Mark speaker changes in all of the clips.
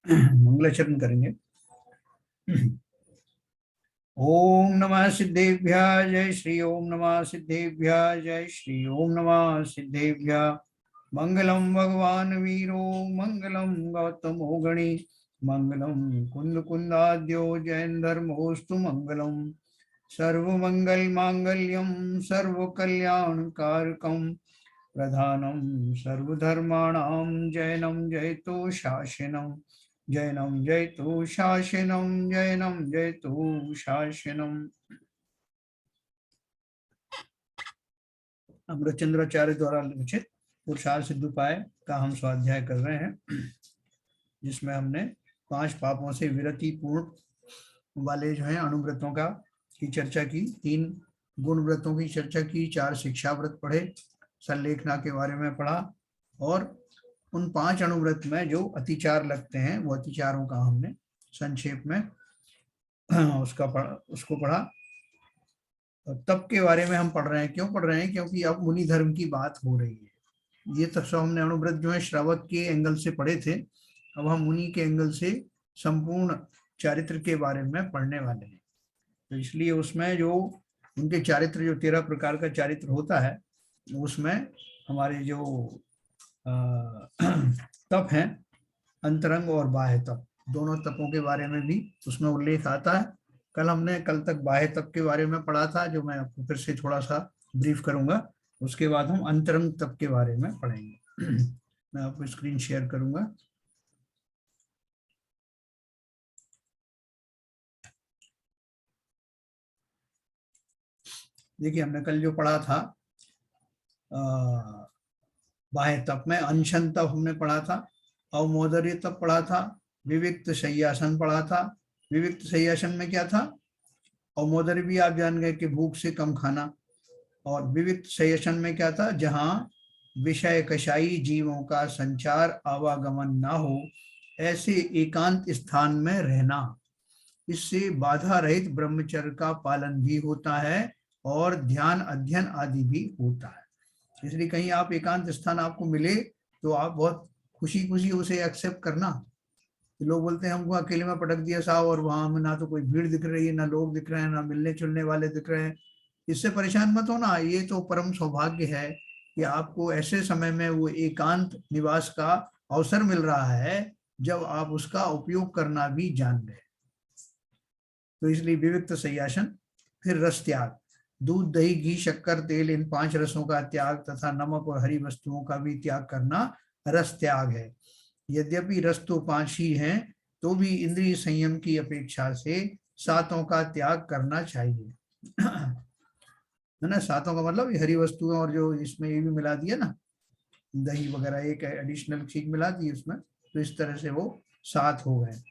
Speaker 1: मंगलाचरण करेंगे। ओम नमः सिद्धेभ्यः जय श्री ओम नमः सिद्धेभ्यः जय श्री ओम नमः सिद्धेभ्यः। मंगलम भगवान वीरो मंगलम गौतमो गणी मंगलम कुंद कुंदाद्यो जैन धर्मोस्तु मंगलम। सर्वमंगल मांगल्यम सर्व कल्याण कारकम प्रधानम सर्वधर्माणां जैनम जयतो शासनम। जैनम जयतु शासनम जैनम जयतु शासनम। अमृतचंद्राचार्य द्वारा लिखित पुरुषार्थ सिद्धोपाय का हम स्वाध्याय कर रहे हैं, जिसमें हमने 5 पापों से विरति पूर्ण वाले जो है अनुव्रतों का की चर्चा की, 3 गुण व्रतों की चर्चा की, 4 शिक्षा व्रत पढ़े, संलेखना के बारे में पढ़ा, और उन 5 अनुव्रत में जो अतिचार लगते हैं वो अतिचारों का हमने संक्षेप में उसको पढ़ा। तप के बारे में हम पढ़ रहे हैं। क्यों पढ़ रहे हैं? क्योंकि अब मुनि धर्म की बात हो रही है। ये तक सब हमने अनुव्रत जो है श्रावक के एंगल से पढ़े थे। अब हम मुनि के एंगल से संपूर्ण चारित्र के बारे में पढ़ने वाले हैं। तो इसलिए उसमें जो उनके चारित्र, जो 13 प्रकार का चारित्र होता है, उसमें हमारे जो तप हैं, अंतरंग और बाह्य तप, दोनों तपों के बारे में भी उसमें उल्लेख आता है। कल तक बाह्य तप के बारे में पढ़ा था, जो मैं आपको फिर से थोड़ा सा ब्रीफ करूंगा। उसके बाद हम अंतरंग तप के बारे में पढ़ेंगे। मैं आपको स्क्रीन शेयर करूंगा। देखिए, हमने कल जो पढ़ा था बाह्य तप में अनशन तप हमने पढ़ा था, अवमोदर्य तप पढ़ा था, विविक्त शय्यासन पढ़ा था। विविक्त शय्यासन में क्या था? अवमोदर्य भी आप जान गए कि भूख से कम खाना, और विविक्त शय्यासन में क्या था? जहां विषय कषाई जीवों का संचार आवागमन ना हो, ऐसे एकांत स्थान में रहना। इससे बाधा रहित ब्रह्मचर्य का पालन भी होता है और ध्यान अध्ययन आदि भी होता है। इसलिए कहीं आप एकांत स्थान आपको मिले तो आप बहुत खुशी खुशी उसे एक्सेप्ट करना। लोग बोलते हैं हमको अकेले में पटक दिया साहब, और वहां में ना तो कोई भीड़ दिख रही है, ना लोग दिख रहे हैं, ना मिलने जुलने वाले दिख रहे हैं। इससे परेशान मत होना। ये तो परम सौभाग्य है कि आपको ऐसे समय में वो एकांत निवास का अवसर मिल रहा है जब आप उसका उपयोग करना भी जान गए। तो इसलिए विविक्त शय्यासन। फिर रस त्याग, दूध दही घी शक्कर तेल, इन 5 रसों का त्याग तथा नमक और हरी वस्तुओं का भी त्याग करना रस त्याग है। यद्यपि रस तो 5 ही हैं, तो भी इंद्रिय संयम की अपेक्षा से 7 का त्याग करना चाहिए। है ना? 7 का मतलब हरी वस्तुएं, और जो इसमें ये भी मिला दिया ना, दही वगैरह, एक एडिशनल चीज मिला दी उसमें, तो इस तरह से वो 7 हो गए।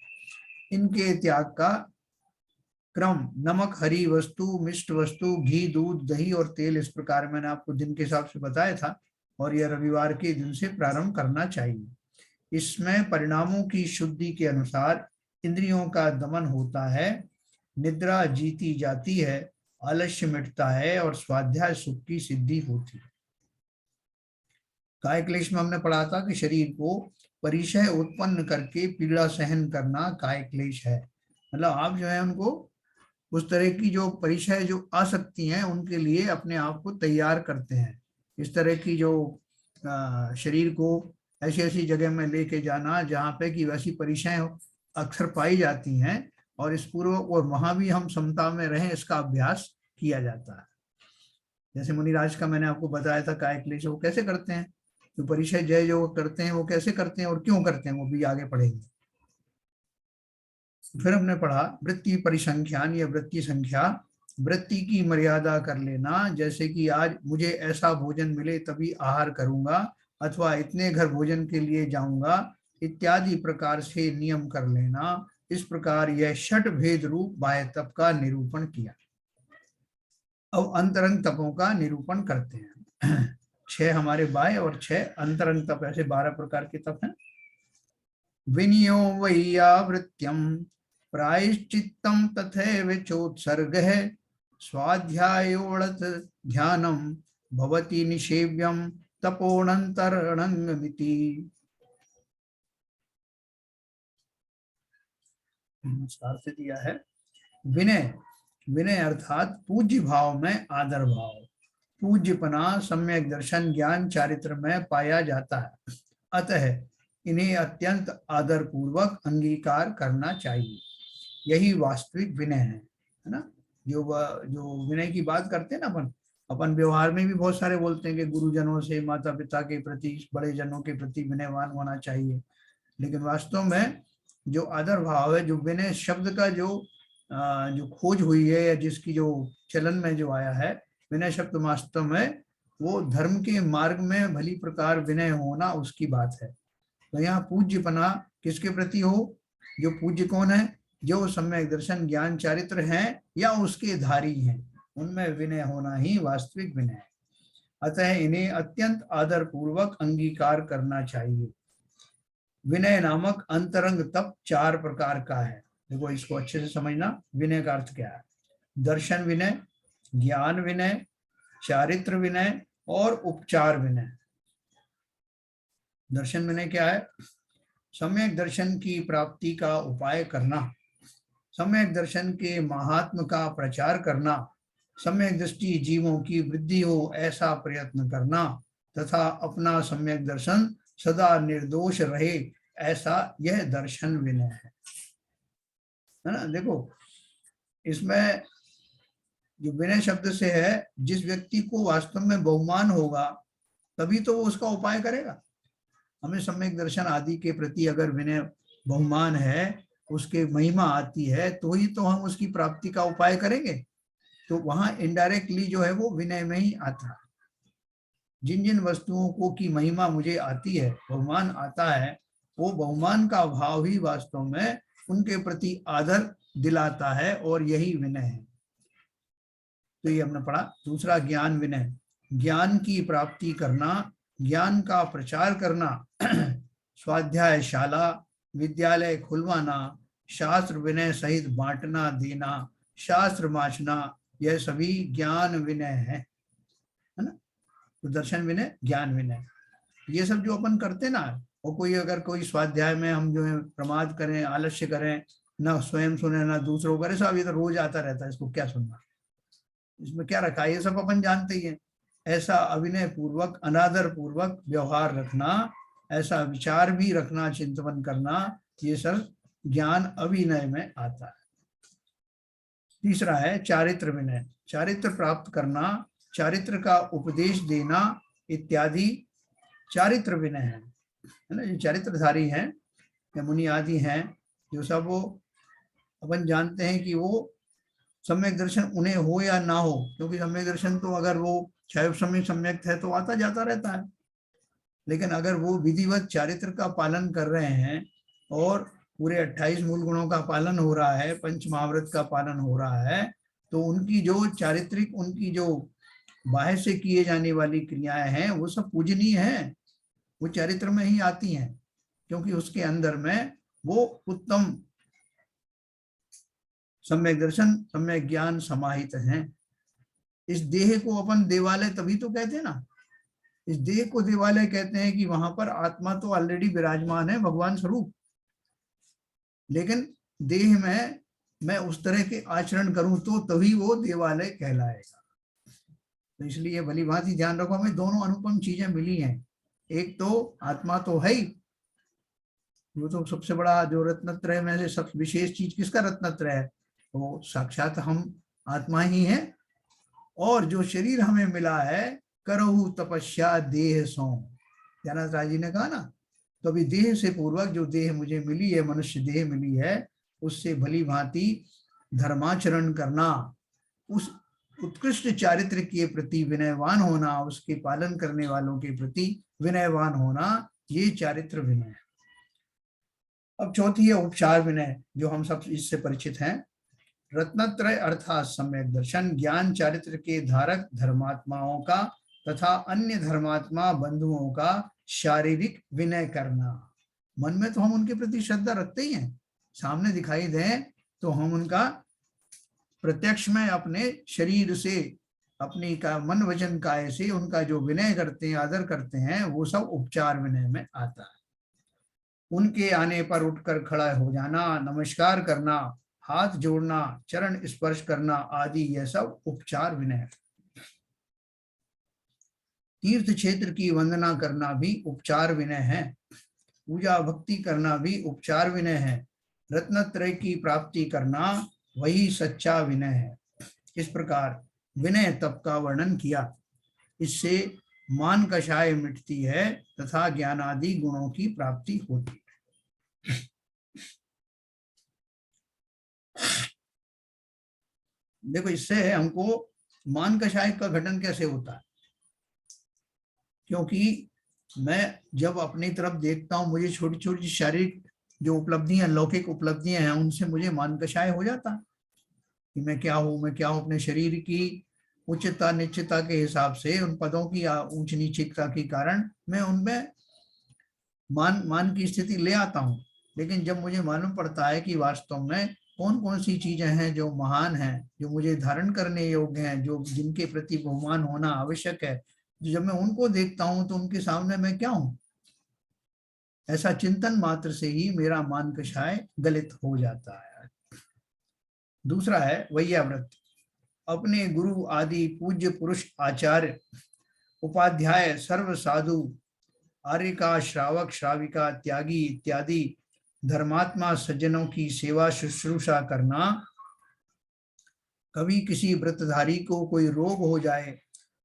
Speaker 1: इनके त्याग का क्रम नमक, हरी वस्तु, मिष्ट वस्तु, घी, दूध, दही और तेल, इस प्रकार मैंने आपको दिन के हिसाब से बताया था, और यह रविवार के दिन से प्रारंभ करना चाहिए। इसमें परिणामों की शुद्धि के अनुसार इंद्रियों का दमन होता है, निद्रा जीती जाती है, आलस्य मिटता है और स्वाध्याय सुख की सिद्धि होती है। काय क्लेश में हमने पढ़ा था कि शरीर को परिचय उत्पन्न करके पीड़ा सहन करना काय क्लेश है। मतलब आप जो है उनको, उस तरह की जो परिचय जो आ सकती हैं, उनके लिए अपने आप को तैयार करते हैं। इस तरह की जो शरीर को ऐसी ऐसी जगह में लेके जाना जहाँ पे कि वैसी परिचय अक्सर पाई जाती हैं, और इस पूर्व और वहां भी हम समता में रहें, इसका अभ्यास किया जाता है। जैसे मुनिराज का मैंने आपको बताया था काय क्लेश वो कैसे करते हैं, जो परिचय जय जो करते हैं वो कैसे करते हैं और क्यों करते हैं, वो भी आगे पढ़ेंगे। फिर हमने पढ़ा वृत्ति परिसंख्यान या वृत्ति संख्या, वृत्ति की मर्यादा कर लेना, जैसे कि आज मुझे ऐसा भोजन मिले तभी आहार करूंगा, अथवा इतने घर भोजन के लिए जाऊंगा, इत्यादि प्रकार से नियम कर लेना। इस प्रकार यह 6 भेद रूप बाह्य तप का निरूपण किया। अब अंतरंग तपों का निरूपण करते हैं। 6 हमारे बाह्य और 6 अंतरंग तप, ऐसे 12 प्रकार के तप हैं। विनियो वैयावृत्यम प्रायश्चित्तम तथैव चोत्सर्गः, स्वाध्यायोड़थ ध्यानम भवति निषेव्यम तपोनंतरणंगमिति। विस्तार से दिया है। विनय, विनय अर्थात पूज्य भाव में आदर भाव, पूज्यपना सम्यक दर्शन ज्ञान चारित्र में पाया जाता है, अतः इन्हें अत्यंत आदर पूर्वक अंगीकार करना चाहिए, यही वास्तविक विनय है ना। जो विनय की बात करते हैं ना, अपन व्यवहार में भी बहुत सारे बोलते हैं कि गुरुजनों से, माता पिता के प्रति, बड़े जनों के प्रति विनयवान होना चाहिए, लेकिन वास्तव में जो आदर भाव है, जो विनय शब्द का जो खोज हुई है या जिसकी जो चलन में जो आया है, विनय शब्द वास्तव में वो धर्म के मार्ग में भली प्रकार विनय होना उसकी बात है। तो यहाँ पूज्यपना किसके प्रति हो? जो पूज्य कौन है? जो सम्यक दर्शन ज्ञान चारित्र हैं या उसके धारी हैं, उनमें विनय होना ही वास्तविक विनय है। अतः इन्हें अत्यंत आदर पूर्वक अंगीकार करना चाहिए। विनय नामक अंतरंग तप 4 प्रकार का है। देखो इसको अच्छे से समझना, विनय का अर्थ क्या है। दर्शन विनय, ज्ञान विनय, चारित्र विनय और उपचार विनय। दर्शन विनय क्या है? सम्यक दर्शन की प्राप्ति का उपाय करना, सम्यक दर्शन के महात्म का प्रचार करना, सम्यक दृष्टि जीवों की वृद्धि हो ऐसा प्रयत्न करना तथा अपना सम्यक दर्शन सदा निर्दोष रहे ऐसा यह दर्शन विनय है ना। देखो इसमें जो विनय शब्द से है, जिस व्यक्ति को वास्तव में बहुमान होगा तभी तो वो उसका उपाय करेगा। हमें सम्यक दर्शन आदि के प्रति अगर विनय बहुमान है, उसके महिमा आती है, तो ही तो हम उसकी प्राप्ति का उपाय करेंगे। तो वहां इनडायरेक्टली जो है वो विनय में ही आता है। जिन जिन वस्तुओं को की महिमा मुझे आती है, बहुमान आता है, वो बहुमान का भाव ही वास्तव में उनके प्रति आदर दिलाता है और यही विनय है। तो ये हमने पढ़ा। दूसरा ज्ञान विनय, ज्ञान की प्राप्ति करना, ज्ञान का प्रचार करना, स्वाध्यायशाला विद्यालय खुलवाना, शास्त्र विनय सहित बांटना देना, शास्त्र वाचना, यह सभी ज्ञान विनय है ना। तो दर्शन विनय, ज्ञान विनय, ये सब जो अपन करते ना, और कोई अगर कोई स्वाध्याय में हम जो है प्रमाद करें, आलस्य करें, ना स्वयं सुने ना दूसरों करे, सब इधर रोज आता रहता है, इसको क्या सुनना, इसमें क्या रखा है, ये सब अपन जानते ही हैं। ऐसा अविनय पूर्वक अनादर पूर्वक व्यवहार रखना, ऐसा विचार भी रखना, चिंतन करना, ये सब ज्ञान अविनय में आता है। तीसरा है चारित्र विनय, चारित्र प्राप्त करना, चारित्र का उपदेश देना इत्यादि चारित्र विनय है ना। जो चारित्रधारी हैं या मुनि आदि हैं, जो सब वो अपन जानते हैं कि वो सम्यक दर्शन उन्हें हो या ना हो, क्योंकि सम्यक दर्शन तो अगर वो क्षय समय सम्यक है तो आता जाता रहता है, लेकिन अगर वो विधिवत चारित्र का पालन कर रहे हैं और पूरे 28 मूल गुणों का पालन हो रहा है, पंच महाव्रत का पालन हो रहा है, तो उनकी जो चारित्रिक, उनकी जो बाह्य से किए जाने वाली क्रियाएं हैं, वो सब पूजनीय हैं, वो चारित्र में ही आती हैं, क्योंकि उसके अंदर में वो उत्तम सम्यक दर्शन, सम्यक ज्ञान समाहित हैं। इस देह को अपन देवालय तभी तो कहते हैं ना, इस देह को देवालय कहते हैं कि वहां पर आत्मा तो ऑलरेडी विराजमान है, भगवान स्वरूप, लेकिन देह में मैं उस तरह के आचरण करूं तो तभी वो देवालय कहलाएगा। तो इसलिए भली भांति ध्यान रखो, हमें दोनों अनुपम चीजें मिली हैं। एक तो आत्मा तो है ही, वो तो सबसे बड़ा जो रत्नत्रय में से सब विशेष चीज किसका रत्नत्रय है, वो साक्षात हम आत्मा ही है। और जो शरीर हमें मिला है, करहु तपस्या देह सो, ज्ञानानंद राय जी ने कहा ना, तो अभी देह से पूर्वक जो देह मुझे मिली है, मनुष्य देह मिली है, उससे भली भांति धर्माचरण करना, उस उत्कृष्ट चारित्र के प्रति विनयवान होना, उसके पालन करने वालों के प्रति विनयवान होना, ये चारित्र विनय है। अब चौथी है उपचार विनय, जो हम सब इससे परिचित हैं। रत्नत्रय अर्थात सम्यक दर्शन, ज्ञान चारित्र के धारक धर्मात्माओं का तथा अन्य धर्मात्मा बंधुओं का शारीरिक विनय करना। मन में तो हम उनके प्रति श्रद्धा रखते ही हैं, सामने दिखाई दें तो हम उनका प्रत्यक्ष में अपने शरीर से, अपनी का मन वचन काय से उनका जो विनय करते हैं, आदर करते हैं, वो सब उपचार विनय में आता है। उनके आने पर उठकर खड़ा हो जाना, नमस्कार करना, हाथ जोड़ना, चरण स्पर्श करना आदि यह सब उपचार विनय है। तीर्थ क्षेत्र की वंदना करना भी उपचार विनय है। पूजा भक्ति करना भी उपचार विनय है। रत्नत्रय की प्राप्ति करना वही सच्चा विनय है। इस प्रकार विनय तप का वर्णन किया। इससे मान कषाय मिटती है तथा ज्ञानादि गुणों की प्राप्ति होती है। देखो, इससे हमको मान कषाय का घटन कैसे होता है, क्योंकि मैं जब अपनी तरफ देखता हूं, मुझे छोटी छोटी शारीरिक जो उपलब्धियां, लौकिक उपलब्धियां हैं, उनसे मुझे मान कषाय हो जाता है कि मैं क्या हूं। अपने शरीर की उच्चता निश्चितता के हिसाब से, उन पदों की ऊंच नीचितता के कारण मैं उनमें मान की स्थिति ले आता हूं। लेकिन जब मुझे मालूम पड़ता है कि वास्तव में कौन कौन सी चीजें हैं जो महान हैं, जो मुझे धारण करने योग्य हैं, जो जिनके प्रति बहुमान होना आवश्यक है, जब मैं उनको देखता हूं तो उनके सामने मैं क्या हूं, ऐसा चिंतन मात्र से ही मेरा मान कषाय गलित हो जाता है। दूसरा है वैयाव्रत। अपने गुरु आदि पूज्य पुरुष, आचार्य, उपाध्याय, सर्व साधु, आर्य का श्रावक श्राविका, त्यागी इत्यादि धर्मात्मा सज्जनों की सेवा शुश्रूषा करना। कभी किसी व्रतधारी को कोई रोग हो जाए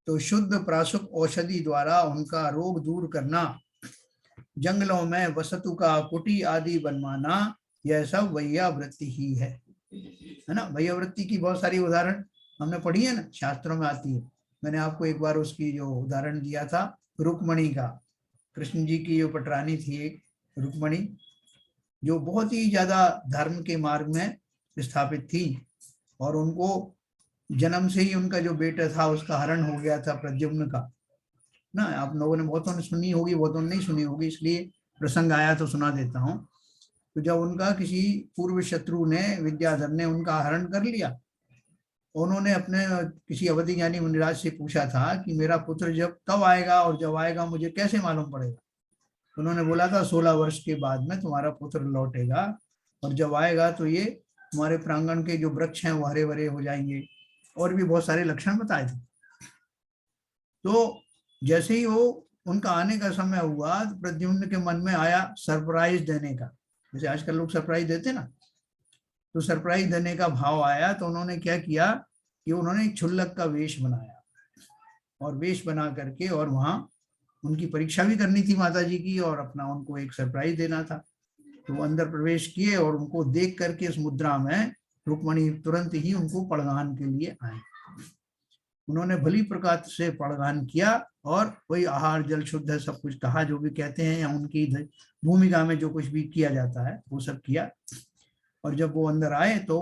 Speaker 1: तो शुद्ध प्राशुक औषधि द्वारा उनका रोग दूर करना। जंगलों में वसतु का कुटी आदि बनवाना, यह सब वैयावृत्ति ही है ना। वैयावृत्ति की बहुत सारी उदाहरण हमने पढ़ी है ना, शास्त्रों में आती है। मैंने आपको एक बार उसकी जो उदाहरण दिया था रुक्मणी का, कृष्ण जी की जो पटरानी थी एक रुक्मणी, जो बहुत ही ज्यादा धर्म के मार्ग में स्थापित थी, और उनको जन्म से ही उनका जो बेटा था उसका हरण हो गया था, प्रद्युम्न का ना। आप लोगों ने बहुतों ने सुनी होगी, बहुतों ने नहीं सुनी होगी, इसलिए प्रसंग आया तो सुना देता हूँ। तो जब उनका किसी पूर्व शत्रु ने, विद्याधर ने उनका हरण कर लिया, उन्होंने अपने किसी अवधि ज्ञानी मुनिराज से पूछा था कि मेरा पुत्र जब कब आएगा, और जब आएगा मुझे कैसे मालूम पड़ेगा। उन्होंने बोला था 16 वर्ष के बाद में तुम्हारा पुत्र लौटेगा, और जब आएगा तो ये तुम्हारे प्रांगण के जो वृक्ष हैं वो हरे भरे हो जाएंगे, और भी बहुत सारे लक्षण बताए थे। तो जैसे ही वो उनका आने का समय हुआ तो प्रद्युम्न के मन में आया सरप्राइज देने का, जैसे आजकल लोग सरप्राइज देते ना, तो सरप्राइज देने का भाव आया। तो उन्होंने क्या किया कि उन्होंने एक क्षुल्लक का वेश बनाया, और वेश बना करके, और वहां उनकी परीक्षा भी करनी थी माता जी की, और अपना उनको एक सरप्राइज देना था। तो वो अंदर प्रवेश किए, और उनको देख करके इस मुद्रा में रुक्मणी तुरंत ही उनको पड़गान के लिए आए। उन्होंने भली प्रकार से पड़गान किया, और वही आहार जल शुद्ध है, सब कुछ कहा जो भी कहते हैं, या उनकी भूमिका में जो कुछ भी किया जाता है वो सब किया। और जब वो अंदर आए तो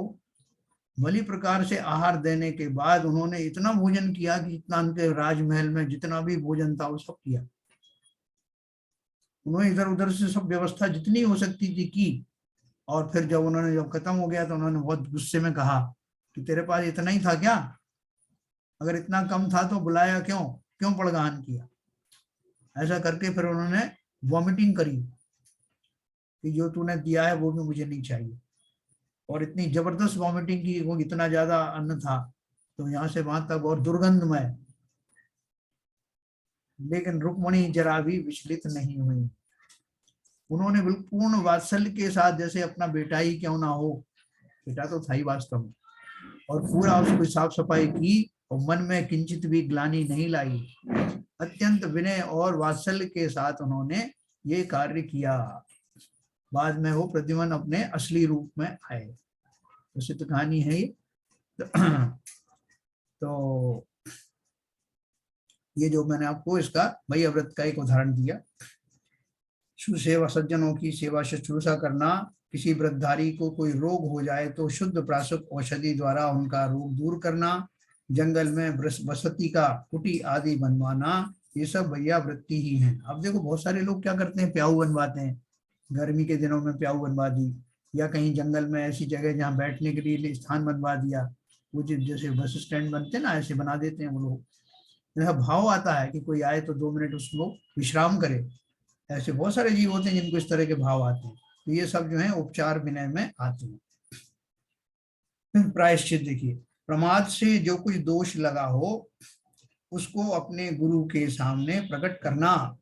Speaker 1: भली प्रकार से आहार देने के बाद उन्होंने इतना भोजन किया कि इतना उनके राजमहल में जितना भी भोजन था वो सब किया। उन्होंने इधर उधर से सब व्यवस्था जितनी हो सकती थी की। और फिर जब खत्म हो गया तो उन्होंने बहुत गुस्से में कहा कि तेरे पास इतना ही था क्या? अगर इतना कम था तो बुलाया क्यों, क्यों पड़गान किया? ऐसा करके फिर उन्होंने वॉमिटिंग करी कि जो तूने दिया है वो भी मुझे नहीं चाहिए। और इतनी जबरदस्त वॉमिटिंग की, वो इतना ज्यादा अन्न था तो यहाँ से वहां तक, और दुर्गंधमय। लेकिन रुक्मणी जरा भी विचलित नहीं हुई। उन्होंने बिल्कुल पूर्ण वात्सल्य के साथ, जैसे अपना बेटा ही क्यों ना हो, बेटा तो था ही वास्तव में, और पूरा उसको साफ सफाई की, और मन में किंचित भी ग्लानि नहीं लाई। अत्यंत विनय और वात्सल्य के साथ उन्होंने ये कार्य किया। बाद में वो प्रद्युम्न अपने असली रूप में आए। प्रसिद्ध कहानी है ये। तो ये जो मैंने आपको इसका वैयाव्रत का एक उदाहरण दिया। सुसेवा, सज्जनों की सेवा शुश्रूषा करना। किसी व्रतधारी को कोई रोग हो जाए तो शुद्ध प्राशुक औषधि द्वारा उनका रोग दूर करना। जंगल में बसती का कुटी आदि बनवाना, ये सब वैयावृत्ति ही है। अब देखो बहुत सारे लोग क्या करते हैं, प्याऊ बनवाते हैं, गर्मी के दिनों में प्याऊ बनवा दी, या कहीं जंगल में ऐसी जगह जहाँ बैठने के लिए स्थान बनवा दिया, वो जैसे बस स्टैंड बनते हैं ना, ऐसे बना देते हैं वो लोग। ऐसा भाव आता है कि कोई आए तो 2 मिनट उसको विश्राम करे, ऐसे बहुत सारे जीव होते हैं जिनको इस तरह के भाव आते हैं, तो ये सब जो है उपचार विनय में आते हैं। प्रायश्चित देखिए, प्रमाद से जो कुछ दोष लगा हो उसको अपने गुरु के सामने प्रकट करना,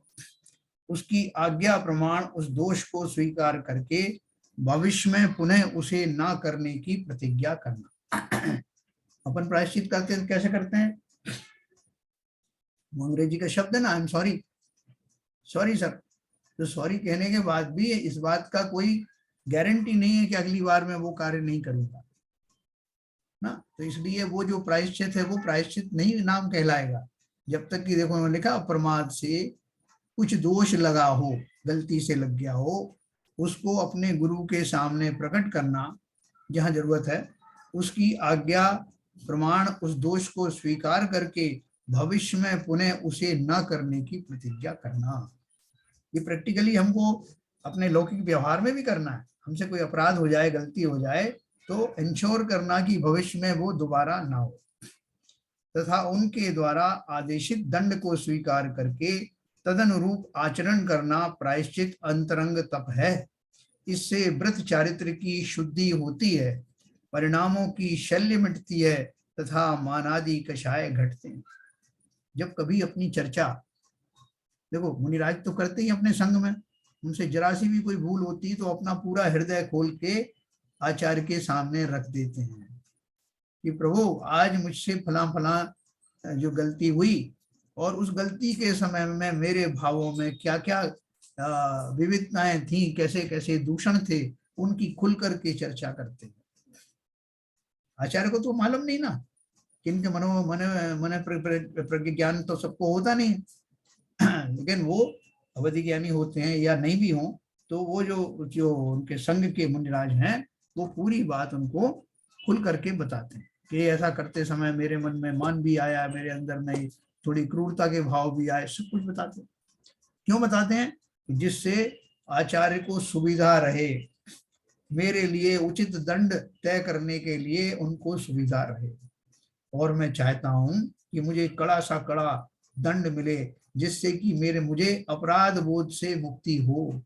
Speaker 1: उसकी आज्ञा प्रमाण उस दोष को स्वीकार करके भविष्य में पुनः उसे ना करने की प्रतिज्ञा करना। अपन प्रायश्चित करते हैं कैसे करते हैं? अंग्रेजी का शब्द है ना, I am sorry, sorry sir. तो सॉरी कहने के बाद भी इस बात का कोई गारंटी नहीं है कि अगली बार मैं वो कार्य नहीं करूंगा ना। तो इसलिए वो जो प्रायश्चित है वो प्रायश्चित नहीं नाम कहलाएगा जब तक कि, देखो मैंने लिखा, प्रमाद से कुछ दोष लगा हो, गलती से लग गया हो, उसको अपने गुरु के सामने प्रकट करना जहां जरूरत है, उसकी आज्ञा प्रमाण उस दोष को स्वीकार करके भविष्य में पुनः उसे न करने की प्रतिज्ञा करना। ये प्रैक्टिकली हमको अपने लौकिक व्यवहार में भी करना है। हमसे कोई अपराध हो जाए, गलती हो जाए, तो इंश्योर करना कि भविष्य में वो दोबारा ना हो, तथा उनके द्वारा आदेशित दंड को स्वीकार करके तदनुरूप आचरण करना प्रायश्चित अंतरंग तप है। इससे व्रत चारित्र की शुद्धि होती है, परिणामों की शल्य मिटती है तथा मानादि कषाय घटते हैं। जब कभी अपनी चर्चा, देखो मुनिराज तो करते ही अपने संग में, उनसे जरा सी भी कोई भूल होती तो अपना पूरा हृदय खोल के आचार्य के सामने रख देते हैं कि प्रभु आज मुझसे फला फला जो गलती हुई, और उस गलती के समय में मेरे भावों में क्या क्या विविधताएं थी, कैसे कैसे दूषण थे, उनकी खुल करके चर्चा करते हैं। आचार्य को तो मालूम नहीं ना, किनके मनो मन प्रज्ञान तो सबको होता नहीं, लेकिन वो अवधि ज्ञानी होते हैं या नहीं भी हों, तो वो जो जो उनके संग के मुनिराज हैं वो पूरी बात उनको खुल करके बताते हैं कि ऐसा करते समय मेरे मन में मान भी आया, मेरे अंदर में थोड़ी क्रूरता के भाव भी आए, सब कुछ बताते हैं। क्यों बताते हैं? जिससे आचार्य को सुविधा रहे, मेरे लिए उचित दंड तय करने के लिए उनको सुविधा रहे। और मैं चाहता हूं कि मुझे कड़ा सा कड़ा दंड मिले, जिससे कि मुझे अपराध बोध से मुक्ति हो,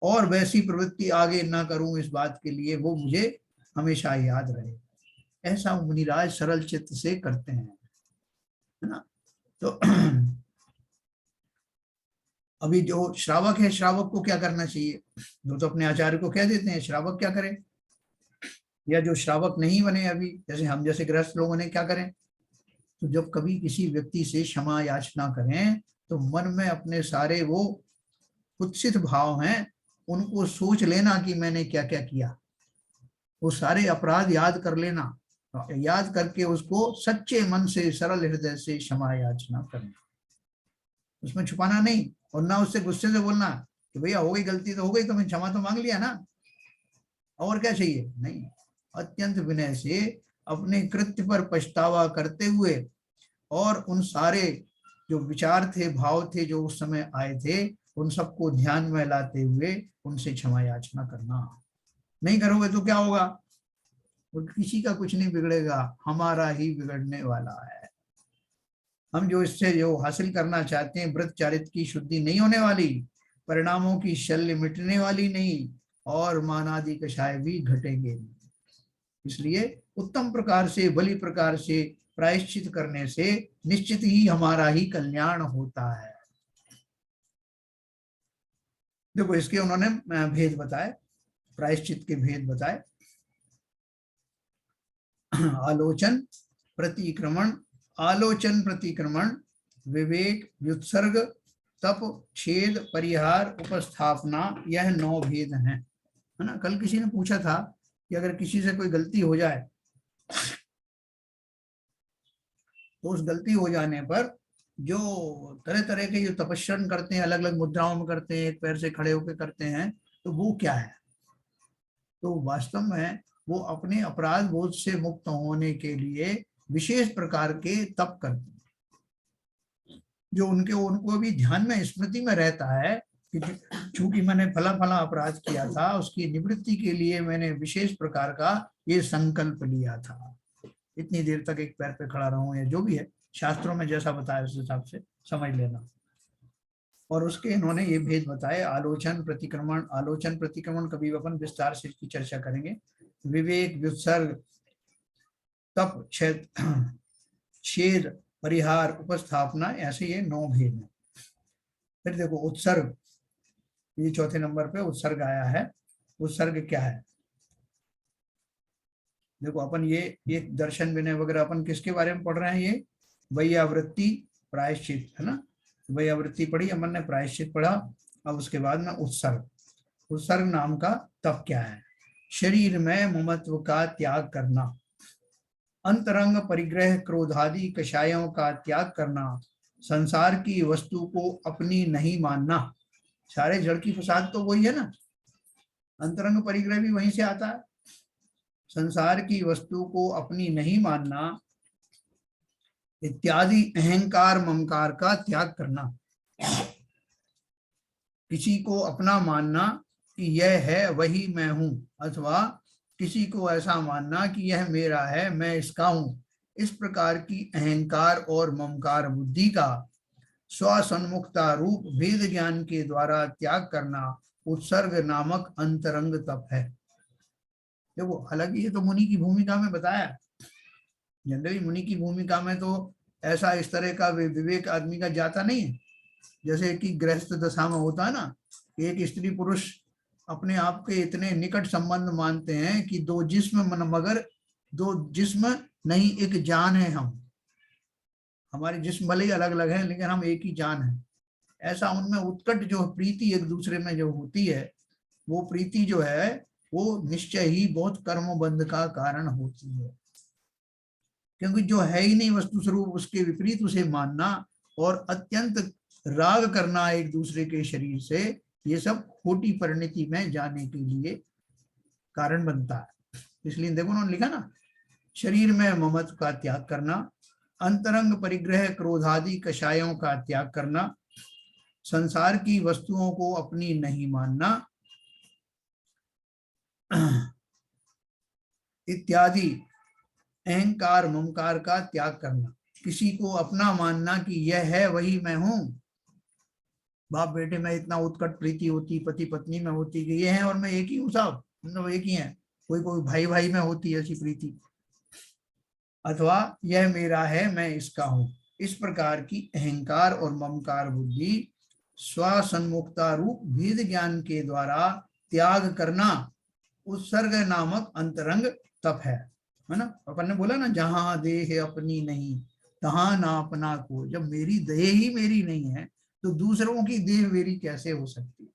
Speaker 1: और वैसी प्रवृत्ति आगे ना करूं, इस बात के लिए वो मुझे हमेशा याद रहे। ऐसा मुनिराज सरल चित्त से करते हैं, है ना। तो अभी जो श्रावक है, श्रावक को क्या करना चाहिए? वो तो अपने आचार्य को कह देते हैं, श्रावक क्या करे? या जो श्रावक नहीं बने अभी, जैसे हम जैसे गृहस्थ लोगों ने, क्या करें? तो जब कभी किसी व्यक्ति से क्षमा याचना करें तो मन में अपने सारे वो कुत्सित भाव हैं उनको सोच लेना कि मैंने क्या क्या किया, वो सारे अपराध याद कर लेना, याद करके उसको सच्चे मन से सरल हृदय से क्षमा याचना करना, उसमें छुपाना नहीं, और ना उससे गुस्से से बोलना कि भैया हो गई गलती तो हो गई, तुम्हें क्षमा तो मांग लिया ना, और क्या चाहिए? नहीं, अत्यंत विनय से अपने कृत्य पर पछतावा करते हुए और उन सारे जो विचार थे, भाव थे जो उस समय आए थे, उन सबको ध्यान में लाते हुए उनसे क्षमा याचना करना। नहीं करोगे तो क्या होगा? वो किसी का कुछ नहीं बिगड़ेगा, हमारा ही बिगड़ने वाला है। हम जो इससे जो हासिल करना चाहते हैं, व्रत चारित्र की शुद्धि नहीं होने वाली, परिणामों की शल्य मिटने वाली नहीं, और मानादि कषाय भी घटेंगे। इसलिए उत्तम प्रकार से, बलि प्रकार से प्रायश्चित करने से निश्चित ही हमारा ही कल्याण होता है। देखो इसके उन्होंने भेद बताए, प्रायश्चित के भेद बताए। आलोचन प्रतिक्रमण, आलोचन प्रतिक्रमण, विवेक, व्युत्सर्ग, तप, छेद, परिहार, उपस्थापना, यह 9 भेद हैं, है ना। कल किसी ने पूछा था कि अगर किसी से कोई गलती हो जाए तो उस गलती हो जाने पर जो तरह तरह के जो तपस्या करते हैं, अलग अलग मुद्राओं में करते हैं, एक पैर से खड़े होकर करते हैं, तो वो क्या है? तो वास्तव में वो अपने अपराध बोध से मुक्त होने के लिए विशेष प्रकार के तप करते हैं, जो उनको भी ध्यान में, स्मृति में रहता है कि चूंकि मैंने फला फला अपराध किया था, उसकी निवृत्ति के लिए मैंने विशेष प्रकार का ये संकल्प लिया था, इतनी देर तक एक पैर पे खड़ा रहूं, या जो भी है शास्त्रों में जैसा बताया उस हिसाब से समझ लेना। और उसके इन्होंने ये भेद बताए, आलोचन प्रतिक्रमण। आलोचन प्रतिक्रमण कभी अपन विस्तार से इसकी चर्चा करेंगे। विवेक, व्युत्सर्ग, तप, छेद, परिहार, उपस्थापना, ऐसे ये 9 भेद हैं। फिर देखो उत्सर्ग, ये चौथे नंबर पे उत्सर्ग आया है। उत्सर्ग क्या है? देखो अपन ये दर्शन विनय वगैरह अपन किसके बारे में पढ़ रहे हैं? ये वैयावृत्ति, प्रायश्चित, है ना। वैयावृत्ति पढ़ी अपन ने, प्रायश्चित पढ़ा। अब उसके बाद में उत्सर्ग। उत्सर्ग नाम का तप क्या है? शरीर में ममत्व का त्याग करना, अंतरंग परिग्रह क्रोधादि कषायों का त्याग करना, संसार की वस्तु को अपनी नहीं मानना। सारे जड़ की फसाद तो वही है ना, अंतरंग परिग्रह भी वहीं से आता है। संसार की वस्तु को अपनी नहीं मानना इत्यादि अहंकार ममकार का त्याग करना। किसी को अपना मानना कि यह है वही मैं हूं, अथवा किसी को ऐसा मानना कि यह मेरा है, मैं इसका हूं। इस प्रकार की अहंकार और ममकार बुद्धि का स्वसन्मुखता रूप भेद ज्ञान के द्वारा त्याग करना उत्सर्ग नामक अंतरंग तप है। देखो हालांकि ये तो मुनि की भूमिका में बताया, जनरली मुनि की भूमिका में तो ऐसा इस तरह का विवेक आदमी का जाता नहीं है। जैसे कि गृहस्थ दशा में होता है ना, एक स्त्री पुरुष अपने आप के इतने निकट संबंध मानते हैं कि दो जिस्म मगर दो जिस्म नहीं एक जान है। हम हमारे जिस्म भले ही अलग अलग हैं लेकिन हम एक ही जान है। ऐसा उनमें उत्कट जो प्रीति एक दूसरे में जो होती है, वो प्रीति जो है वो निश्चय ही बहुत कर्मबंध का कारण होती है। क्योंकि जो है ही नहीं वस्तु स्वरूप, उसके विपरीत उसे मानना और अत्यंत राग करना एक दूसरे के शरीर से, ये सब खोटी परिणति में जाने के लिए कारण बनता है। इसलिए देखो उन्होंने लिखा ना, शरीर में ममत्व का त्याग करना, अंतरंग परिग्रह क्रोधादि कषायों का त्याग करना, संसार की वस्तुओं को अपनी नहीं मानना इत्यादि अहंकार ममकार का त्याग करना। किसी को अपना मानना कि यह है वही मैं हूं। बाप बेटे में इतना उत्कट प्रीति होती, पति पत्नी में होती कि ये है और मैं एक ही हूँ, साहब हम लोग एक ही हैं। कोई कोई भाई भाई में होती ऐसी प्रीति। अथवा यह मेरा है मैं इसका हूं। इस प्रकार की अहंकार और ममकार बुद्धि स्वसन्मुखता रूप भेद ज्ञान के द्वारा त्याग करना उत्सर्ग नामक अंतरंग तप है ना। अपन ने बोला ना, जहां देह अपनी नहीं तहां ना अपना को। जब मेरी देह ही मेरी नहीं है तो दूसरों की देह मेरी कैसे हो सकती है?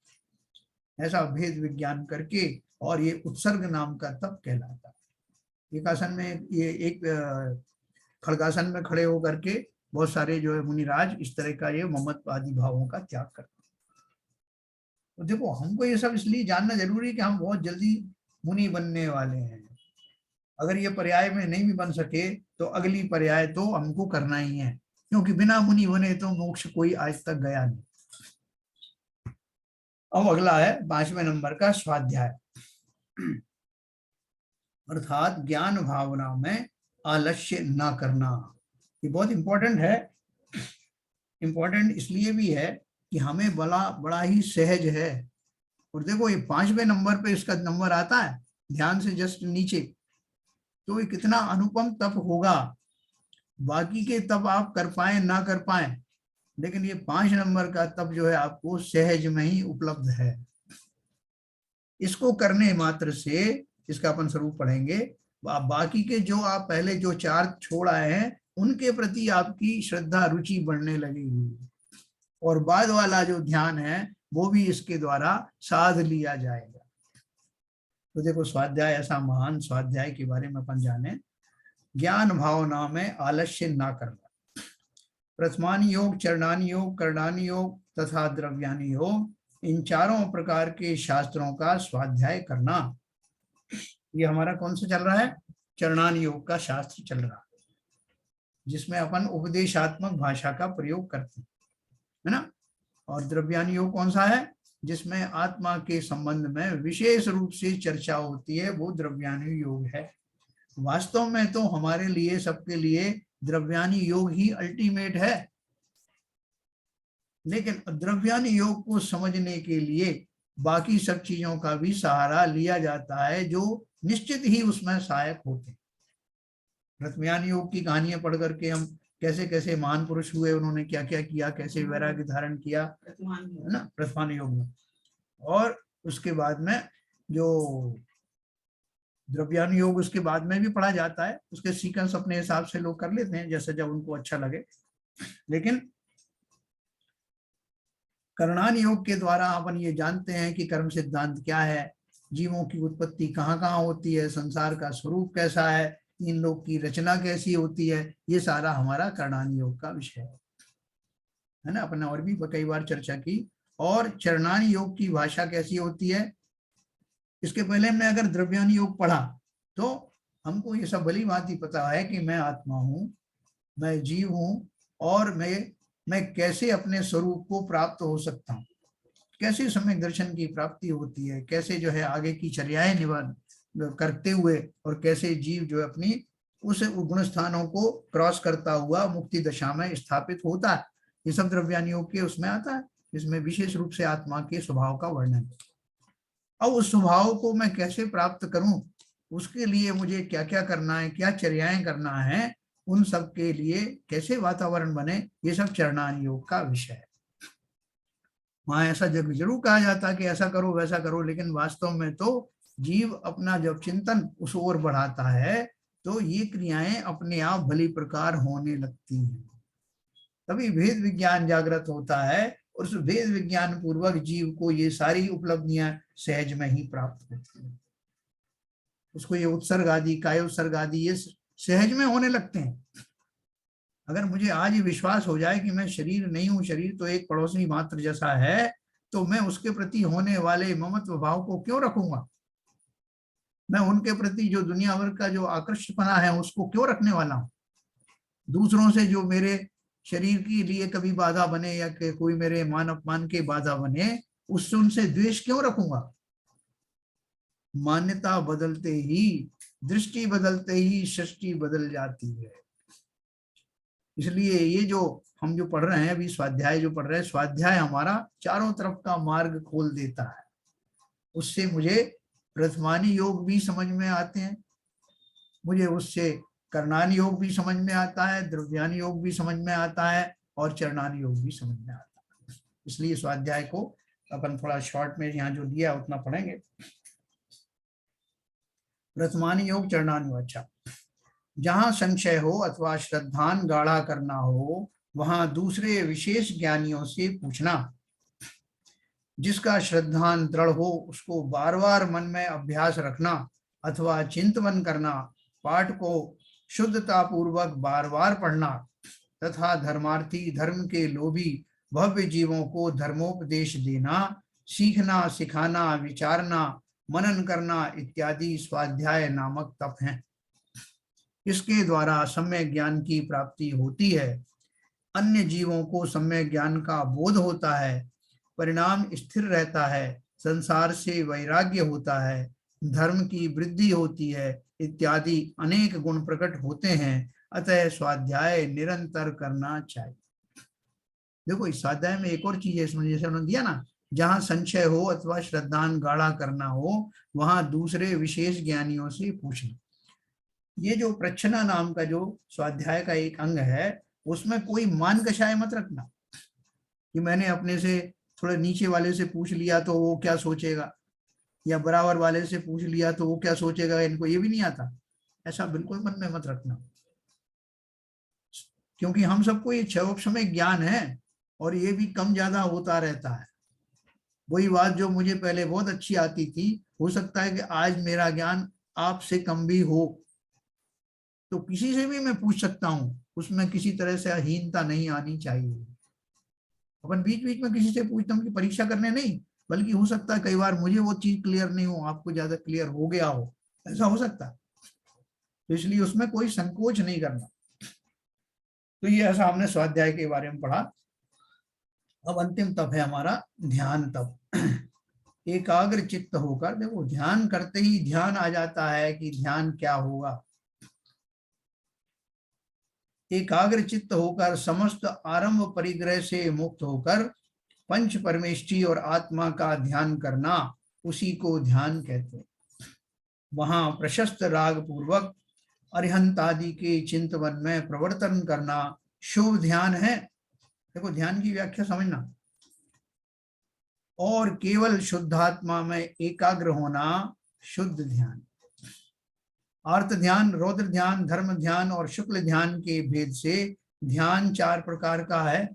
Speaker 1: ऐसा भेद विज्ञान करके, और ये उत्सर्ग नाम का तप कहलाता है। एक आसन में ये एक खड़गासन में खड़े होकर के बहुत सारे जो है मुनिराज इस तरह का ये ममत्व आदि भावों का त्याग करते हैं। तो देखो हमको ये सब इसलिए जानना जरूरी है कि हम बहुत जल्दी मुनि बनने वाले हैं। अगर ये पर्याय में नहीं भी बन सके तो अगली पर्याय तो हमको करना ही है, क्योंकि बिना मुनि बने तो मोक्ष कोई आज तक गया नहीं। अब अगला है 5वें नंबर का स्वाध्याय, अर्थात ज्ञान भावना में आलस्य न करना। ये बहुत इंपॉर्टेंट है। इंपॉर्टेंट इसलिए भी है कि हमें बड़ा ही सहज है। और देखो ये 5वें नंबर पे इसका नंबर आता है ध्यान से जस्ट नीचे, तो ये कितना अनुपम तप होगा। बाकी के तप आप कर पाए ना कर पाए, लेकिन ये 5 नंबर का तप जो है आपको सहज में ही उपलब्ध है। इसको करने मात्र से, इसका अपन स्वरूप पढ़ेंगे, बाकी के जो आप पहले जो 4 छोड़ आए हैं उनके प्रति आपकी श्रद्धा रुचि बढ़ने लगेगी, और बाद वाला जो ध्यान है वो भी इसके द्वारा साध लिया जाएगा। तो देखो स्वाध्याय, ऐसा महान स्वाध्याय के बारे में अपन जाने। ज्ञान भावना में आलस्य ना करना। प्रथमानि योग, चरणानि योग, करणानि योग तथा द्रव्यानि योग, इन चारों प्रकार के शास्त्रों का स्वाध्याय करना। ये हमारा कौन सा चल रहा है? चरणानि योग का शास्त्र चल रहा है, जिसमें अपन उपदेशात्मक भाषा का प्रयोग करते हैं, है ना। और द्रव्यानि योग कौन सा है? जिसमें आत्मा के संबंध में विशेष रूप से चर्चा होती है, वो द्रव्यानि योग है। वास्तव में तो हमारे लिए, सबके लिए द्रव्यानि योग ही अल्टीमेट है। लेकिन द्रव्यान योग को समझने के लिए बाकी सब चीजों का भी सहारा लिया जाता है जो निश्चित ही उसमें सहायक होते हैं। प्रथमयान योग की कहानियां पढ़ करके हम कैसे कैसे महान पुरुष हुए, उन्होंने क्या क्या किया, कैसे वैराग्य धारण किया, है ना, प्रथमान योग में। और उसके बाद में जो द्रव्यान योग उसके बाद में भी पढ़ा जाता है, उसके सीक्वेंस अपने हिसाब से लोग कर लेते हैं जैसे जब उनको अच्छा लगे। लेकिन कर्णान योग के द्वारा अपन ये जानते हैं कि कर्म सिद्धांत क्या है, जीवों की उत्पत्ति कहाँ कहाँ होती है, संसार का स्वरूप कैसा है, इन लोग की रचना कैसी होती है, ये सारा हमारा कर्णान योग का विषय है ना। अपने और भी कई बार चर्चा की। और चरणान योग की भाषा कैसी होती है, इसके पहले हमने अगर द्रव्यान योग पढ़ा तो हमको ये सब भली भांति पता है कि मैं आत्मा हूं, मैं जीव हूं, और मैं कैसे अपने स्वरूप को प्राप्त हो सकता हूँ, कैसे सम्यक दर्शन की प्राप्ति होती है, कैसे जो है आगे की चर्याएं निवारण करते हुए, और कैसे जीव जो है अपनी उस गुण स्थानों को क्रॉस करता हुआ मुक्ति दशा में स्थापित होता है। ये सब द्रव्यान योग के उसमें आता है, इसमें विशेष रूप से आत्मा के स्वभाव का वर्णन। अब उस स्वभाव को मैं कैसे प्राप्त करूं, उसके लिए मुझे क्या क्या करना है, क्या चर्याएं करना है, उन सब के लिए कैसे वातावरण बने, ये सब चरणान योग का विषय है। वहां ऐसा जरूर कहा जाता है कि ऐसा करो वैसा करो, लेकिन वास्तव में तो जीव अपना जब चिंतन उस ओर बढ़ाता है तो ये क्रियाएं अपने आप भली प्रकार होने लगती हैं। तभी भेद विज्ञान जागृत होता है, और उस भेद विज्ञान पूर्वक जीव को ये सारी उपलब्धियां सहज में ही प्राप्त होती हैं। उसको ये उत्सर्ग आदि, काय उत्सर्ग आदि, ये सहज में होने लगते हैं। अगर मुझे आज ये विश्वास हो जाए कि मैं शरीर नहीं हूं, शरीर तो एक पड़ोसी मात्र जैसा है, तो मैं उसके प्रति होने वाले ममत्व भाव को क्यों रखूंगा, मैं उनके प्रति जो दुनिया भर का जो आकर्षपना है उसको क्यों रखने वाला हूं, दूसरों से जो मेरे शरीर के लिए कभी बाधा बने या कोई मेरे मान अपमान के बाधा बने, उससे उनसे द्वेष क्यों रखूंगा। मान्यता बदलते ही, दृष्टि बदलते ही सृष्टि बदल जाती है। इसलिए ये जो हम जो पढ़ रहे हैं अभी, स्वाध्याय जो पढ़ रहे हैं, स्वाध्याय हमारा चारों तरफ का मार्ग खोल देता है। उससे मुझे प्रथमानी योग भी समझ में आते हैं, मुझे उससे कर्णान योग भी समझ में आता है, द्रव्यान योग भी समझ में आता है, और चरणान योग भी समझ में आता है। इसलिए स्वाध्याय को अपन थोड़ा शॉर्ट में यहाँ जो दिया उतना पढ़ेंगे। प्रथमान योग, चरणान योग। अच्छा, जहां संशय हो अथवा श्रद्धान गाढ़ा करना हो, वहां दूसरे विशेष ज्ञानियों से पूछना। जिसका श्रद्धान दृढ़ हो उसको बार बार मन में अभ्यास रखना अथवा चिंतन करना, पाठ को शुद्धता पूर्वक बार बार पढ़ना, तथा धर्मार्थी, धर्म के लोभी भव्य जीवों को धर्मोपदेश देना, सीखना, सिखाना, विचारना, मनन करना इत्यादि स्वाध्याय नामक तप हैं। इसके द्वारा सम्यक ज्ञान की प्राप्ति होती है, अन्य जीवों को सम्यक ज्ञान का बोध होता है, परिणाम स्थिर रहता है, संसार से वैराग्य होता है, धर्म की वृद्धि होती है, इत्यादि अनेक गुण प्रकट होते हैं। अतः स्वाध्याय निरंतर करना चाहिए। देखो इस स्वाध्याय में एक और चीज है, इसमें जैसे उन्होंने दिया ना, जहां संशय हो अथवा श्रद्धान गाढ़ा करना हो, वहां दूसरे विशेष ज्ञानियों से पूछना। ये जो प्रच्छना नाम का जो स्वाध्याय का एक अंग है, उसमें कोई मान कषाय मत रखना कि मैंने अपने से थोड़े नीचे वाले से पूछ लिया तो वो क्या सोचेगा, या बराबर वाले से पूछ लिया तो वो क्या सोचेगा, इनको ये भी नहीं आता, ऐसा बिल्कुल मन में मत रखना। क्योंकि हम सबको ये क्षय ज्ञान है और ये भी कम ज्यादा होता रहता है। वही बात जो मुझे पहले बहुत अच्छी आती थी, हो सकता है कि आज मेरा ज्ञान आपसे कम भी हो, तो किसी से भी मैं पूछ सकता हूँ, उसमें किसी तरह से अहीनता नहीं आनी चाहिए। अपन बीच बीच में किसी से पूछता हूँ कि परीक्षा करने नहीं, बल्कि हो सकता है कई बार मुझे वो चीज क्लियर नहीं हो, आपको ज्यादा क्लियर हो गया हो, ऐसा हो सकता है। तो इसलिए उसमें कोई संकोच नहीं करना। तो ये ऐसा हमने स्वाध्याय के बारे में पढ़ा। अब अंतिम तप है हमारा ध्यान तप। एकाग्र चित्त होकर, देखो ध्यान करते ही ध्यान आ जाता है कि ध्यान क्या होगा। एकाग्र चित्त होकर समस्त आरंभ परिग्रह से मुक्त होकर पंच परमेष्ठी और आत्मा का ध्यान करना, उसी को ध्यान कहते हैं। वहां प्रशस्त राग पूर्वक अरिहंत आदि के चिंतवन में प्रवर्तन करना शुभ ध्यान है। देखो ध्यान की व्याख्या समझना। और केवल शुद्धात्मा में एकाग्र होना शुद्ध ध्यान। अर्थ ध्यान, रौद्र ध्यान, धर्म ध्यान और शुक्ल ध्यान के भेद से ध्यान 4 प्रकार का है।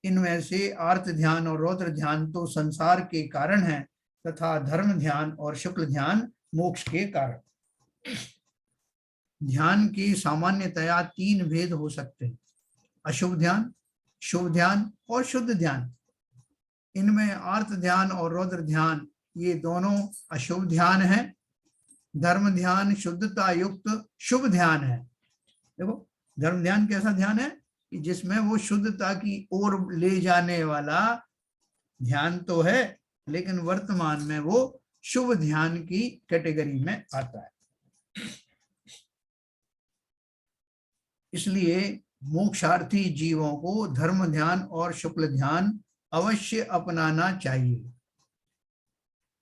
Speaker 1: इनमें से अर्थ ध्यान और रौद्र ध्यान तो संसार के कारण है तथा धर्म ध्यान और शुक्ल ध्यान मोक्ष के कारण। ध्यान के सामान्यतया 3 भेद हो सकते हैं, अशुभ ध्यान, शुभ ध्यान और शुद्ध ध्यान। इनमें अर्थ ध्यान और रौद्र ध्यान ये दोनों अशुभ ध्यान है। धर्म ध्यान शुद्धता युक्त शुभ ध्यान है। देखो धर्म ध्यान कैसा ध्यान है कि जिसमें वो शुद्धता की ओर ले जाने वाला ध्यान तो है, लेकिन वर्तमान में वो शुभ ध्यान की कैटेगरी में आता है। इसलिए मोक्षार्थी जीवों को धर्म ध्यान और शुक्ल ध्यान अवश्य अपनाना चाहिए।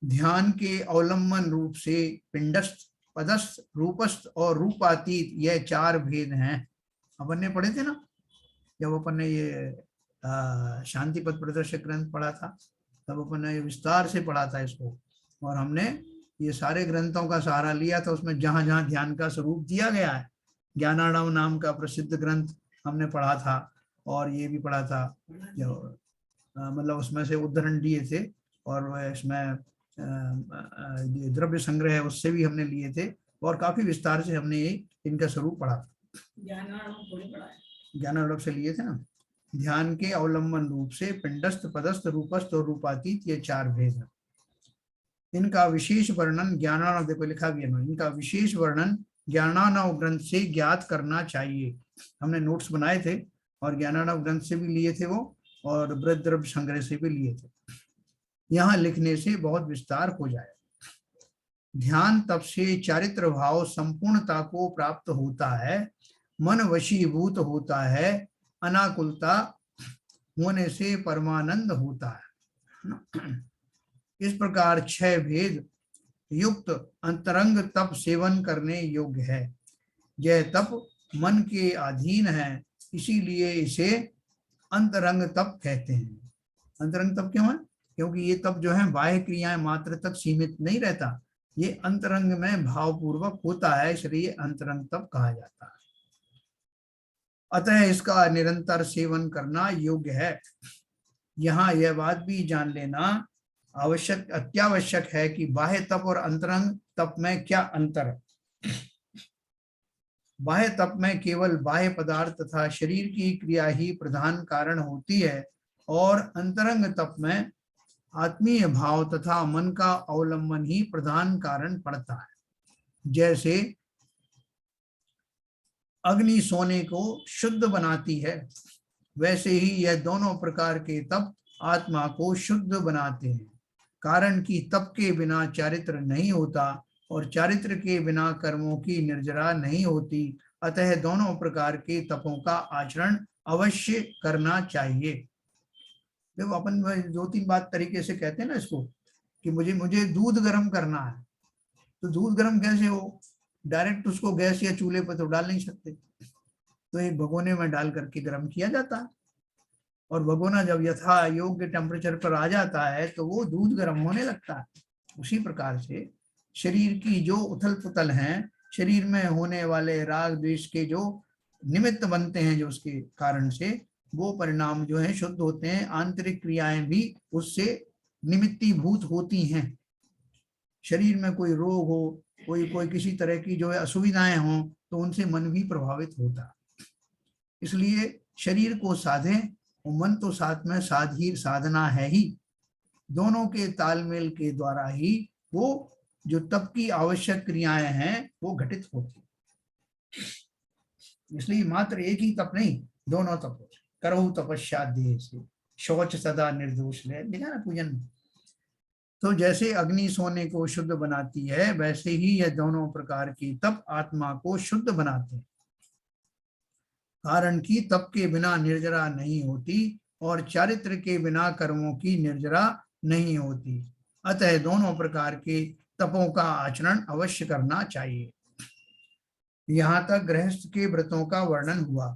Speaker 1: ध्यान के अवलंबन रूप से पिंडस्थ, पदस्थ, रूपस्थ और रूपातीत यह 4 भेद हैं। अपन ने पढ़े थे ना जब अपन ने ये शांति पद प्रदर्शक ग्रंथ पढ़ा था, तब अपन ने विस्तार से पढ़ा था इसको। और हमने ये सारे ग्रंथों का सहारा लिया था। उसमें जहां जहां ध्यान का स्वरूप दिया गया है, ज्ञानार्णव नाम का प्रसिद्ध ग्रंथ हमने पढ़ा था, और ये भी पढ़ा था जो मतलब उसमें से उद्धरण दिए थे, और इसमें द्रव्य संग्रह है उससे भी हमने लिए थे, और काफी विस्तार से हमने इनका स्वरूप पढ़ा था। ज्ञानार्णव से लिए थे ना। ध्यान के अवलंबन रूप से पिंडस्थ, पदस्थ, रूपस्थ और रूपातीत ये 4 भेद हैं। इनका विशेष वर्णन ज्ञानार्णव, देखो लिखा गया ना, इनका विशेष वर्णन ज्ञानार्णव ग्रंथ से ज्ञात करना चाहिए। हमने नोट्स बनाए थे और ज्ञानार्णव ग्रंथ से भी लिए थे वो, और बृहद द्रव्य संग्रह से भी लिए थे। यहाँ लिखने से बहुत विस्तार हो जाए। ध्यान तब से चारित्र भाव संपूर्णता को प्राप्त होता है, मन वशीभूत होता है, अनाकुलता होने से परमानंद होता है। इस प्रकार 6 भेद युक्त अंतरंग तप सेवन करने योग्य है। यह तप मन के अधीन है, इसीलिए इसे अंतरंग तप कहते हैं। अंतरंग तप क्यों है? क्योंकि ये तप जो है बाह्य क्रियाएं मात्र तक सीमित नहीं रहता, ये अंतरंग में भावपूर्वक होता है, इसलिए अंतरंग तप कहा जाता है। अतः इसका निरंतर सेवन करना योग्य है। यहाँ यह बात भी जान लेना आवश्यक, अत्यावश्यक है कि बाह्य तप और अंतरंग तप में क्या अंतर है। बाह्य तप में केवल बाह्य पदार्थ तथा शरीर की क्रिया ही प्रधान कारण होती है, और अंतरंग तप में आत्मीय भाव तथा मन का अवलंबन ही प्रधान कारण पड़ता है। जैसे अग्नि सोने को शुद्ध बनाती है, वैसे ही यह दोनों प्रकार के तप आत्मा को शुद्ध बनाते हैं। कारण कि तप के बिना चारित्र नहीं होता और चारित्र के बिना कर्मों की निर्जरा नहीं होती। अतः दोनों प्रकार के तपों का आचरण अवश्य करना चाहिए। देखो अपन 2-3 बात तरीके से कहते हैं ना इसको, कि मुझे दूध गर्म करना है, तो दूध गर्म कैसे हो? डायरेक्ट उसको गैस या चूल्हे पर तो डाल नहीं सकते, तो एक भगोने में डाल करके गर्म किया जाता है, और भगोना जब यथा योग्य टेम्परेचर पर आ जाता है तो वो दूध गर्म होने लगता है। उसी प्रकार से शरीर की जो उथल पुथल हैं, शरीर में होने वाले राग द्वेष के जो निमित्त बनते हैं, जो उसके कारण से वो परिणाम जो है शुद्ध होते हैं। आंतरिक क्रियाएं भी उससे निमित्तीभूत होती हैं। शरीर में कोई रोग हो, कोई किसी तरह की जो है असुविधाएं हों, तो उनसे मन भी प्रभावित होता है। इसलिए शरीर को साधे और मन तो साथ में साधना है ही। दोनों के तालमेल के द्वारा ही वो जो तप की आवश्यक क्रियाएं हैं वो घटित होती। इसलिए मात्र एक ही तप नहीं, दोनों तप हो। करहु तपस्या देह से, शौच सदा निर्दोष रहे, लिखा ना पूजन में। तो जैसे अग्नि सोने को शुद्ध बनाती है, वैसे ही यह दोनों प्रकार की तप आत्मा को शुद्ध बनाते हैं। कारण कि तप के बिना निर्जरा नहीं होती और चारित्र के बिना कर्मों की निर्जरा नहीं होती। अतः दोनों प्रकार के तपों का आचरण अवश्य करना चाहिए। यहाँ तक गृहस्थ के व्रतों का वर्णन हुआ।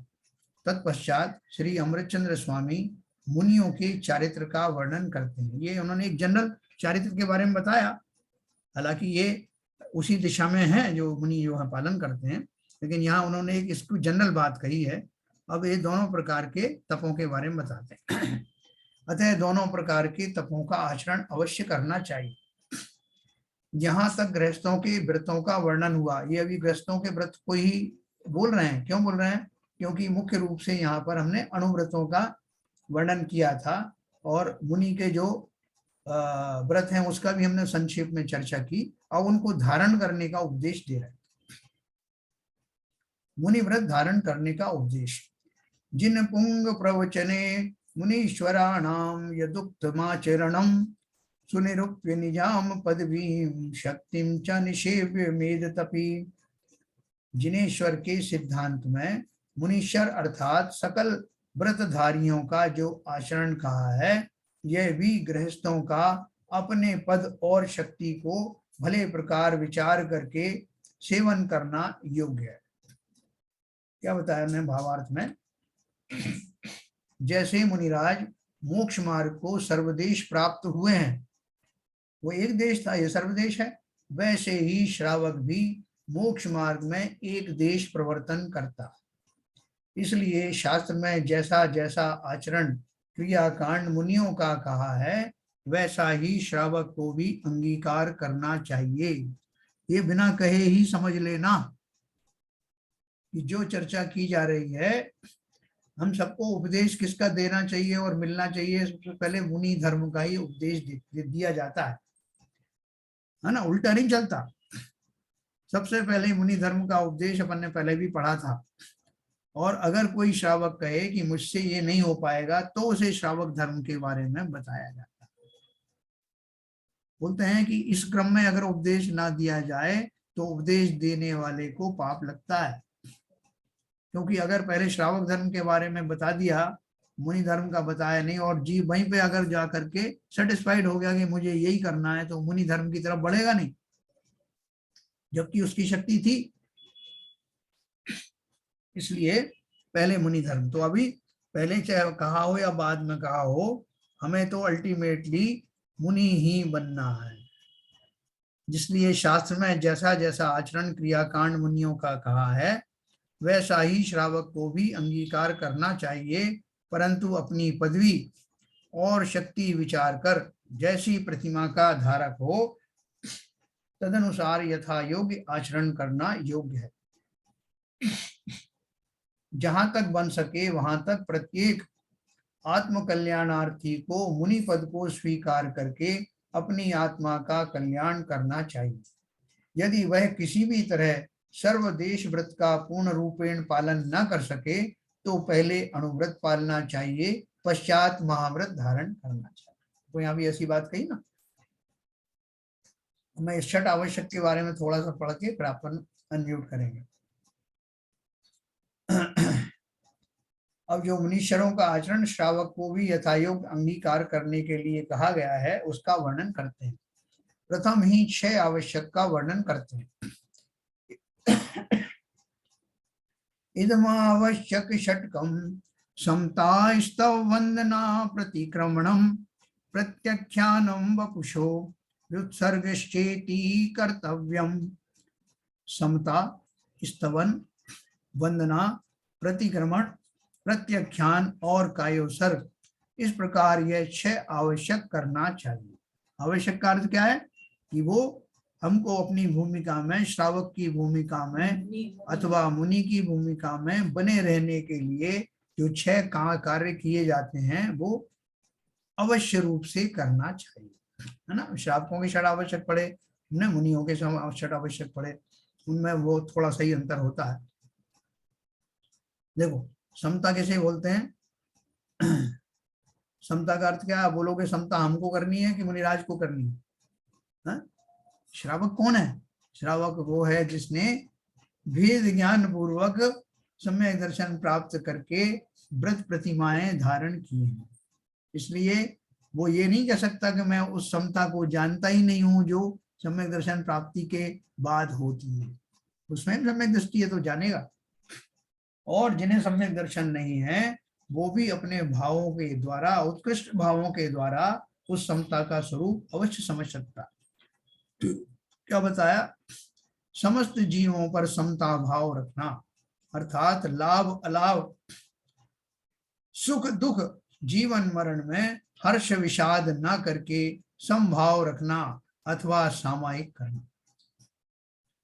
Speaker 1: तत्पश्चात श्री अमृतचंद्र स्वामी मुनियों के चारित्र का वर्णन करते हैं। ये उन्होंने एक जनरल चारित्र के बारे में बताया, हालांकि ये उसी दिशा में है जो मुनि जो है पालन करते हैं, लेकिन यहाँ उन्होंने एक इसको जनरल बात कही है। अब ये दोनों प्रकार के तपों के बारे में बताते हैं। अतः दोनों प्रकार के तपों का आचरण अवश्य करना चाहिए। जहां तक गृहस्थों के व्रतों का वर्णन हुआ, ये अभी गृहस्थों के व्रत को ही बोल रहे हैं। क्यों बोल रहे हैं? क्योंकि मुख्य रूप से यहाँ पर हमने अणुव्रतों का वर्णन किया था और मुनि के जो व्रत हैं उसका भी हमने संक्षेप में चर्चा की और उनको धारण करने का उपदेश दे रहे हैं। मुनि व्रत धारण करने का उपदेश। जिन पुंग प्रवचने मुनीश्वराणाम यदुक्तमाचरणम सुनिरूप्य निजाम पदवीं शक्तिम च निषेव्य मेदतपि। जिनेश्वर के सिद्धांत में मुनीश्वर अर्थात सकल व्रतधारियों का जो आचरण कहा है, यह भी गृहस्थों का अपने पद और शक्ति को भले प्रकार विचार करके सेवन करना योग्य है। क्या बताया उन्होंने भावार्थ में? जैसे मुनिराज मोक्ष मार्ग को सर्वदेश प्राप्त हुए हैं, वो एक देश था, ये सर्वदेश है, वैसे ही श्रावक भी मोक्ष मार्ग में एक देश प्रवर्तन करता। इसलिए शास्त्र में जैसा जैसा आचरण क्रियाकांड मुनियों का कहा है, वैसा ही श्रावक को भी अंगीकार करना चाहिए। ये बिना कहे ही समझ लेना कि जो चर्चा की जा रही है, हम सबको उपदेश किसका देना चाहिए और मिलना चाहिए? सबसे पहले मुनि धर्म का ही उपदेश दिया जाता है ना, उल्टा नहीं चलता। सबसे पहले मुनि धर्म का उपदेश अपन ने पहले भी पढ़ा था। और अगर कोई श्रावक कहे कि मुझसे ये नहीं हो पाएगा, तो उसे श्रावक धर्म के बारे में बताया जाता है। बोलते हैं कि इस क्रम में अगर उपदेश ना दिया जाए तो उपदेश देने वाले को पाप लगता है। क्योंकि अगर पहले श्रावक धर्म के बारे में बता दिया, मुनि धर्म का बताया नहीं, और जीव वहीं पे अगर जा करके सेटिस्फाइड हो गया कि मुझे यही करना है, तो मुनि धर्म की तरफ बढ़ेगा नहीं, जबकि उसकी शक्ति थी। इसलिए पहले मुनि धर्म। तो अभी पहले चाहे कहा हो या बाद में कहा हो, हमें तो अल्टीमेटली मुनि ही बनना है। जिसलिए शास्त्र में जैसा जैसा आचरण क्रियाकांड मुनियों का कहा है, वैसा ही श्रावक को भी अंगीकार करना चाहिए, परंतु अपनी पदवी और शक्ति विचार कर जैसी प्रतिमा का धारक हो, तदनुसार यथा योग्य आचरण करना योग्य है। जहां तक बन सके वहां तक प्रत्येक आत्म कल्याणार्थी को मुनि पद को स्वीकार करके अपनी आत्मा का कल्याण करना चाहिए। यदि वह किसी भी तरह सर्वदेश व्रत का पूर्ण रूपेण पालन न कर सके, तो पहले अणुव्रत पालना चाहिए, पश्चात महाव्रत धारण करना चाहिए। तो यहाँ भी ऐसी बात कही ना। मैं इस छठ आवश्यक के बारे में थोड़ा सा पढ़ के फिर अपन अनम्यूट करेंगे। अब जो मुनीश्वरों का आचरण श्रावक को भी यथायोग्य अंगीकार करने के लिए कहा गया है, उसका वर्णन करते हैं। प्रथम ही 6 आवश्यक का वर्णन करते हैं। इदमावश्यक षट्कम समतास्तव वंदना प्रतिक्रमणम प्रत्याख्यानम वपुषो व्युत्सर्गश्चेति कर्तव्यम। समता, स्तवन, वंदना, प्रतिक्रमण, प्रत्याख्यान और कायोत्सर्ग, इस प्रकार यह 6 आवश्यक करना चाहिए। आवश्यक का अर्थ क्या है? कि वो हमको अपनी भूमिका में, श्रावक की भूमिका में अथवा मुनि की भूमिका में बने रहने के लिए जो 6 कार्य किए जाते हैं, वो अवश्य रूप से करना चाहिए, है ना। श्रावकों के 6 आवश्यक पड़े, हमने मुनियों के 6 आवश्यक पड़े, उनमें वो थोड़ा सही अंतर होता है। देखो, समता कैसे बोलते हैं? समता का अर्थ क्या है? बोलोगे समता हमको करनी है कि मुनिराज को करनी है? श्रावक कौन है? श्रावक वो है जिसने भेद ज्ञान पूर्वक सम्यक दर्शन प्राप्त करके व्रत प्रतिमाएं धारण की हैं। इसलिए वो ये नहीं कह सकता कि मैं उस समता को जानता ही नहीं हूं जो सम्यक दर्शन प्राप्ति के बाद होती है। उसमें सम्यक दृष्टि है तो जानेगा। और जिन्हें सम्यक दर्शन नहीं है वो भी अपने भावों के द्वारा, उत्कृष्ट भावों के द्वारा उस समता का स्वरूप अवश्य समझ सकता। क्या बताया? समस्त जीवों पर समता भाव रखना, अर्थात लाभ अलाभ, सुख दुख, जीवन मरण में हर्ष विषाद न करके समभाव रखना अथवा सामायिक करना,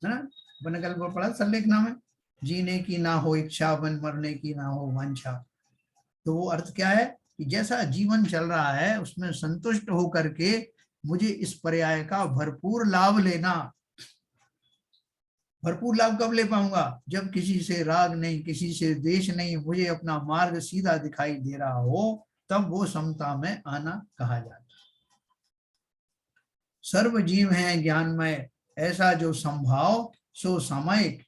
Speaker 1: है ना। अपने कल को पढ़ा सरलेखना में, जीने की ना हो इच्छा, वन मरने की ना हो वांछा। तो वो अर्थ क्या है कि जैसा जीवन चल रहा है उसमें संतुष्ट होकर के मुझे इस पर्याय का भरपूर लाभ लेना। भरपूर लाभ कब ले पाऊंगा? जब किसी से राग नहीं, किसी से द्वेष नहीं, मुझे अपना मार्ग सीधा दिखाई दे रहा हो, तब वो समता में आना कहा जाता है। सर्व जीव हैं ज्ञानमय, ऐसा जो संभाव सो सामयिक,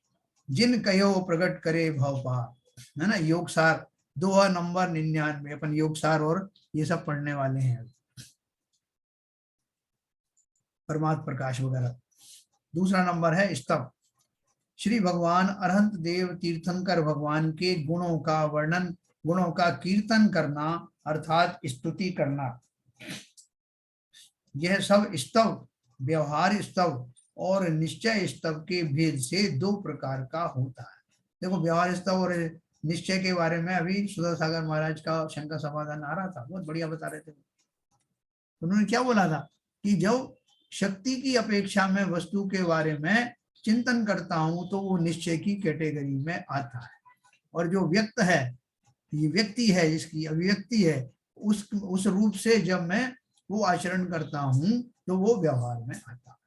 Speaker 1: जिन कयो प्रकट करे भवपार, है ना। योगसार दोहा नंबर 99, अपन योगसार और ये सब पढ़ने वाले हैं, परमात्म प्रकाश वगैरह। दूसरा नंबर है स्तव। श्री भगवान अरहंत देव तीर्थंकर भगवान के गुणों का वर्णन, गुणों का कीर्तन करना अर्थात स्तुति करना। यह सब स्तव व्यवहार स्तव और निश्चय स्तव के भेद से दो प्रकार का होता है। देखो, व्यवहार स्तव और निश्चय के बारे में अभी सुधा सागर महाराज का शंका समाधान आ रहा था, बहुत बढ़िया बता रहे थे। उन्होंने क्या बोला था कि जब शक्ति की अपेक्षा में वस्तु के बारे में चिंतन करता हूं तो वो निश्चय की कैटेगरी में आता है, और जो व्यक्त है, ये व्यक्ति है, जिसकी अभिव्यक्ति है, उस रूप से जब मैं वो आचरण करता हूं तो वो व्यवहार में आता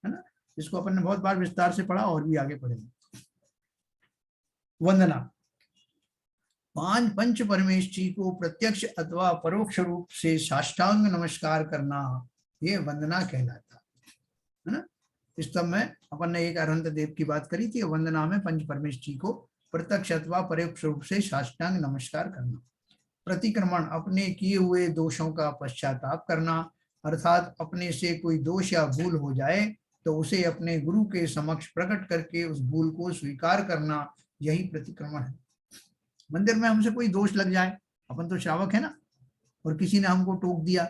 Speaker 1: है ना। इसको अपन ने बहुत बार विस्तार से पढ़ा और भी आगे पढ़ेंगे। वंदना, पांच पंच परमेश जी को प्रत्यक्ष अथवा परोक्ष रूप से साष्टांग नमस्कार करना, ये वंदना कहलाता है ना। इस तब में अपन ने एक अरहंत देव की बात करी थी। वंदना में पंच परमेश जी को प्रत्यक्ष अथवा परोक्ष रूप से साष्टांग नमस्कार करना। प्रतिक्रमण, अपने किए हुए दोषों का पश्चाताप करना, अर्थात अपने से कोई दोष या भूल हो जाए तो उसे अपने गुरु के समक्ष प्रकट करके उस भूल को स्वीकार करना, यही प्रतिक्रमण है। मंदिर में हमसे कोई दोष लग जाए, अपन तो श्रावक है ना, और किसी ने हमको टोक दिया,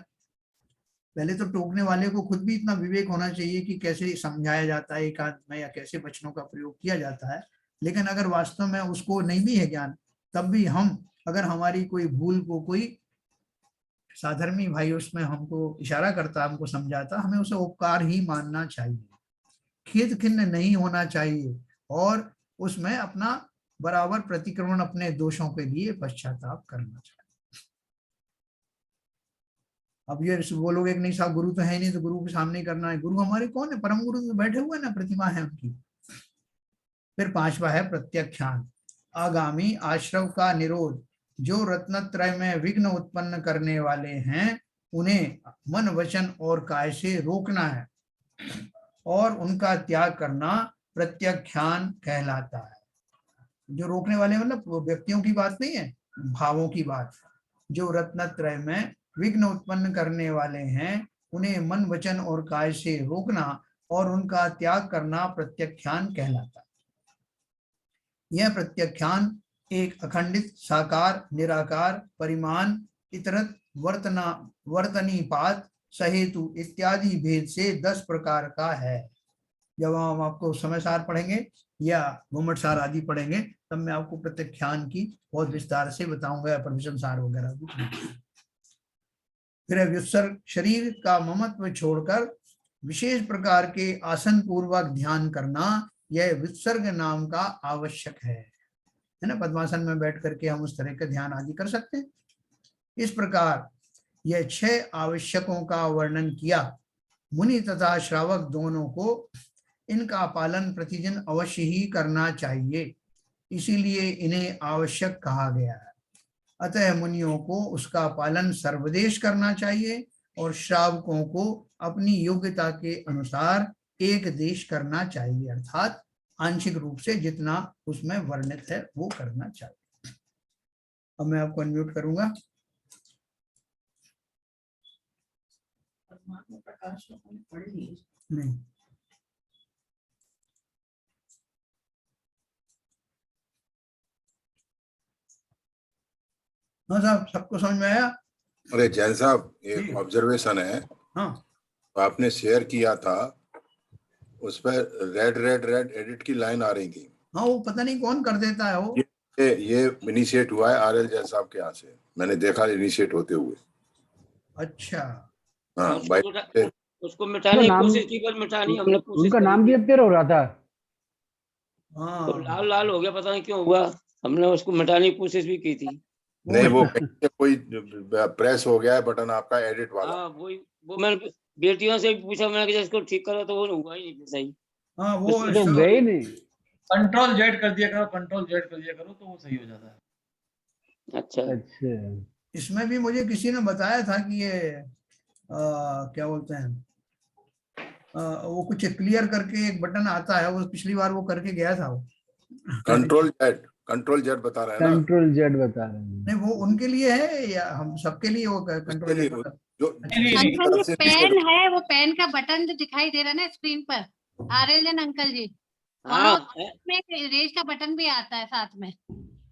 Speaker 1: पहले तो टोकने वाले को खुद भी इतना विवेक होना चाहिए कि कैसे समझाया जाता है एकांत में या कैसे वचनों का प्रयोग किया जाता है। लेकिन अगर वास्तव में उसको नहीं भी है ज्ञान, तब भी हम अगर हमारी कोई भूल को कोई साधर्मी भाई उसमें हमको इशारा करता, हमको समझाता, हमें उसे उपकार ही मानना चाहिए, खेद खिन्न नहीं होना चाहिए, और उसमें अपना बराबर प्रतिक्रमण, अपने दोषों के लिए पश्चाताप करना चाहिए। अब ये बोलोगे कि नहीं साहब गुरु तो है नहीं, तो गुरु के सामने करना है। गुरु हमारे कौन है? परम गुरु तो बैठे हुए ना, प्रतिमा है उनकी। फिर पांचवा है प्रत्याख्यान, आगामी आश्रव का निरोध। जो रत्नत्रय में विघ्न उत्पन्न करने वाले हैं उन्हें मन वचन और काय से रोकना है, और उनका त्याग करना प्रत्याख्यान कहलाता है। जो रोकने वाले मतलब व्यक्तियों की बात नहीं है, भावों की बात। जो रत्नत्रय में विघ्न उत्पन्न करने वाले हैं उन्हें मन वचन और काय से रोकना और उनका त्याग करना प्रत्याख्यान कहलाता है। यह प्रत्याख्यान एक अखंडित साकार, निराकार, परिमाण, इतरत, वर्तनीपात, सहेतु इत्यादि भेद से 10 प्रकार का है। जब हम आपको समय सार पढ़ेंगे या घुमट सार आदि पढ़ेंगे तब मैं आपको प्रत्याख्यान की बहुत विस्तार से बताऊंगा, या परमिशन सार वगैरह भी। फिर व्युत्सर्ग, शरीर का ममत्व छोड़कर विशेष प्रकार के आसन पूर्वक ध्यान करना, यह व्युत्सर्ग नाम का आवश्यक है ना। पद्मासन में बैठ करके हम उस तरह का ध्यान आदि कर सकते हैं। इस प्रकार यह 6 आवश्यकों का वर्णन किया। मुनि तथा श्रावक दोनों को इनका पालन प्रतिदिन अवश्य ही करना चाहिए, इसीलिए इन्हें आवश्यक कहा गया है। अतः मुनियों को उसका पालन सर्वदेश करना चाहिए और श्रावकों को अपनी योग्यता के अनुसार एक देश करना चाहिए, अर्थात आंशिक रूप से जितना उसमें वर्णित है वो करना चाहिए। अब मैं आपको अनम्यूट करूंगा।
Speaker 2: प्रकाश पढ़ ली
Speaker 1: नहीं, हाँ साहब, सबको समझ में आया?
Speaker 3: अरे जैन साहब,
Speaker 1: जी।
Speaker 3: एक ऑब्जर्वेशन है,
Speaker 1: हाँ
Speaker 3: आपने शेयर किया था, उस पर रेड रेड रेड एडिट की लाइन आ रही थी।
Speaker 1: हाँ, वो पता नहीं कौन कर देता है वो।
Speaker 3: ये इनिशिएट हुआ है आरएल जैन साहब के यहाँ से, मैंने देखा इनिशिएट होते हुए।
Speaker 1: अच्छा,
Speaker 3: हाँ भाई,
Speaker 4: उसको मिटाने की कोशिश की, पर मिटानी हमने कोशिश
Speaker 5: उनका
Speaker 4: करी
Speaker 5: नाम
Speaker 4: थी।
Speaker 5: भी अपडेट हो रहा था।
Speaker 1: हाँ
Speaker 4: तो लाल लाल हो गया, पता नहीं क्यों हुआ। हमने उसको मिटाने की कोशिश भी की थी।
Speaker 3: नहीं वो कहीं से कोई प्रेस हो गया है बटन आपका एडिट वाला।
Speaker 4: हाँ वो मैंने बेटियों से भी पूछा, मैंने कहा इसको ठीक करो, तो वो हुआ ही नहीं सही।
Speaker 1: हाँ, वो
Speaker 5: तो गए नहीं।
Speaker 2: कंट्रोल जेड कर दिया करो, कंट्रोल जेड कर दिया करो तो वो सही हो जाता है।
Speaker 4: अच्छा
Speaker 5: अच्छा,
Speaker 1: इसमें भी मुझे किसी ने बताया था कि ये क्या बोलते हैं, वो कुछ क्लियर करके एक बटन आता है, वो पिछली बार वो करके गया था वो।
Speaker 3: कंट्रोल जेड बता रहे हैं ना।
Speaker 5: कंट्रोल जेड बता रहे हैं।
Speaker 1: नहीं, वो उनके लिए है या हम सबके लिए वो कंट्रोल
Speaker 3: उसके लिए
Speaker 1: जेड बटन?
Speaker 3: जो
Speaker 6: अंकल जी पेन है, वो पेन का बटन जो दिखाई दे रहा है ना स्क्रीन पर, आर्यन अंकल जी,
Speaker 4: हाँ,
Speaker 6: वहाँ में रेज का बटन भी आता है साथ में।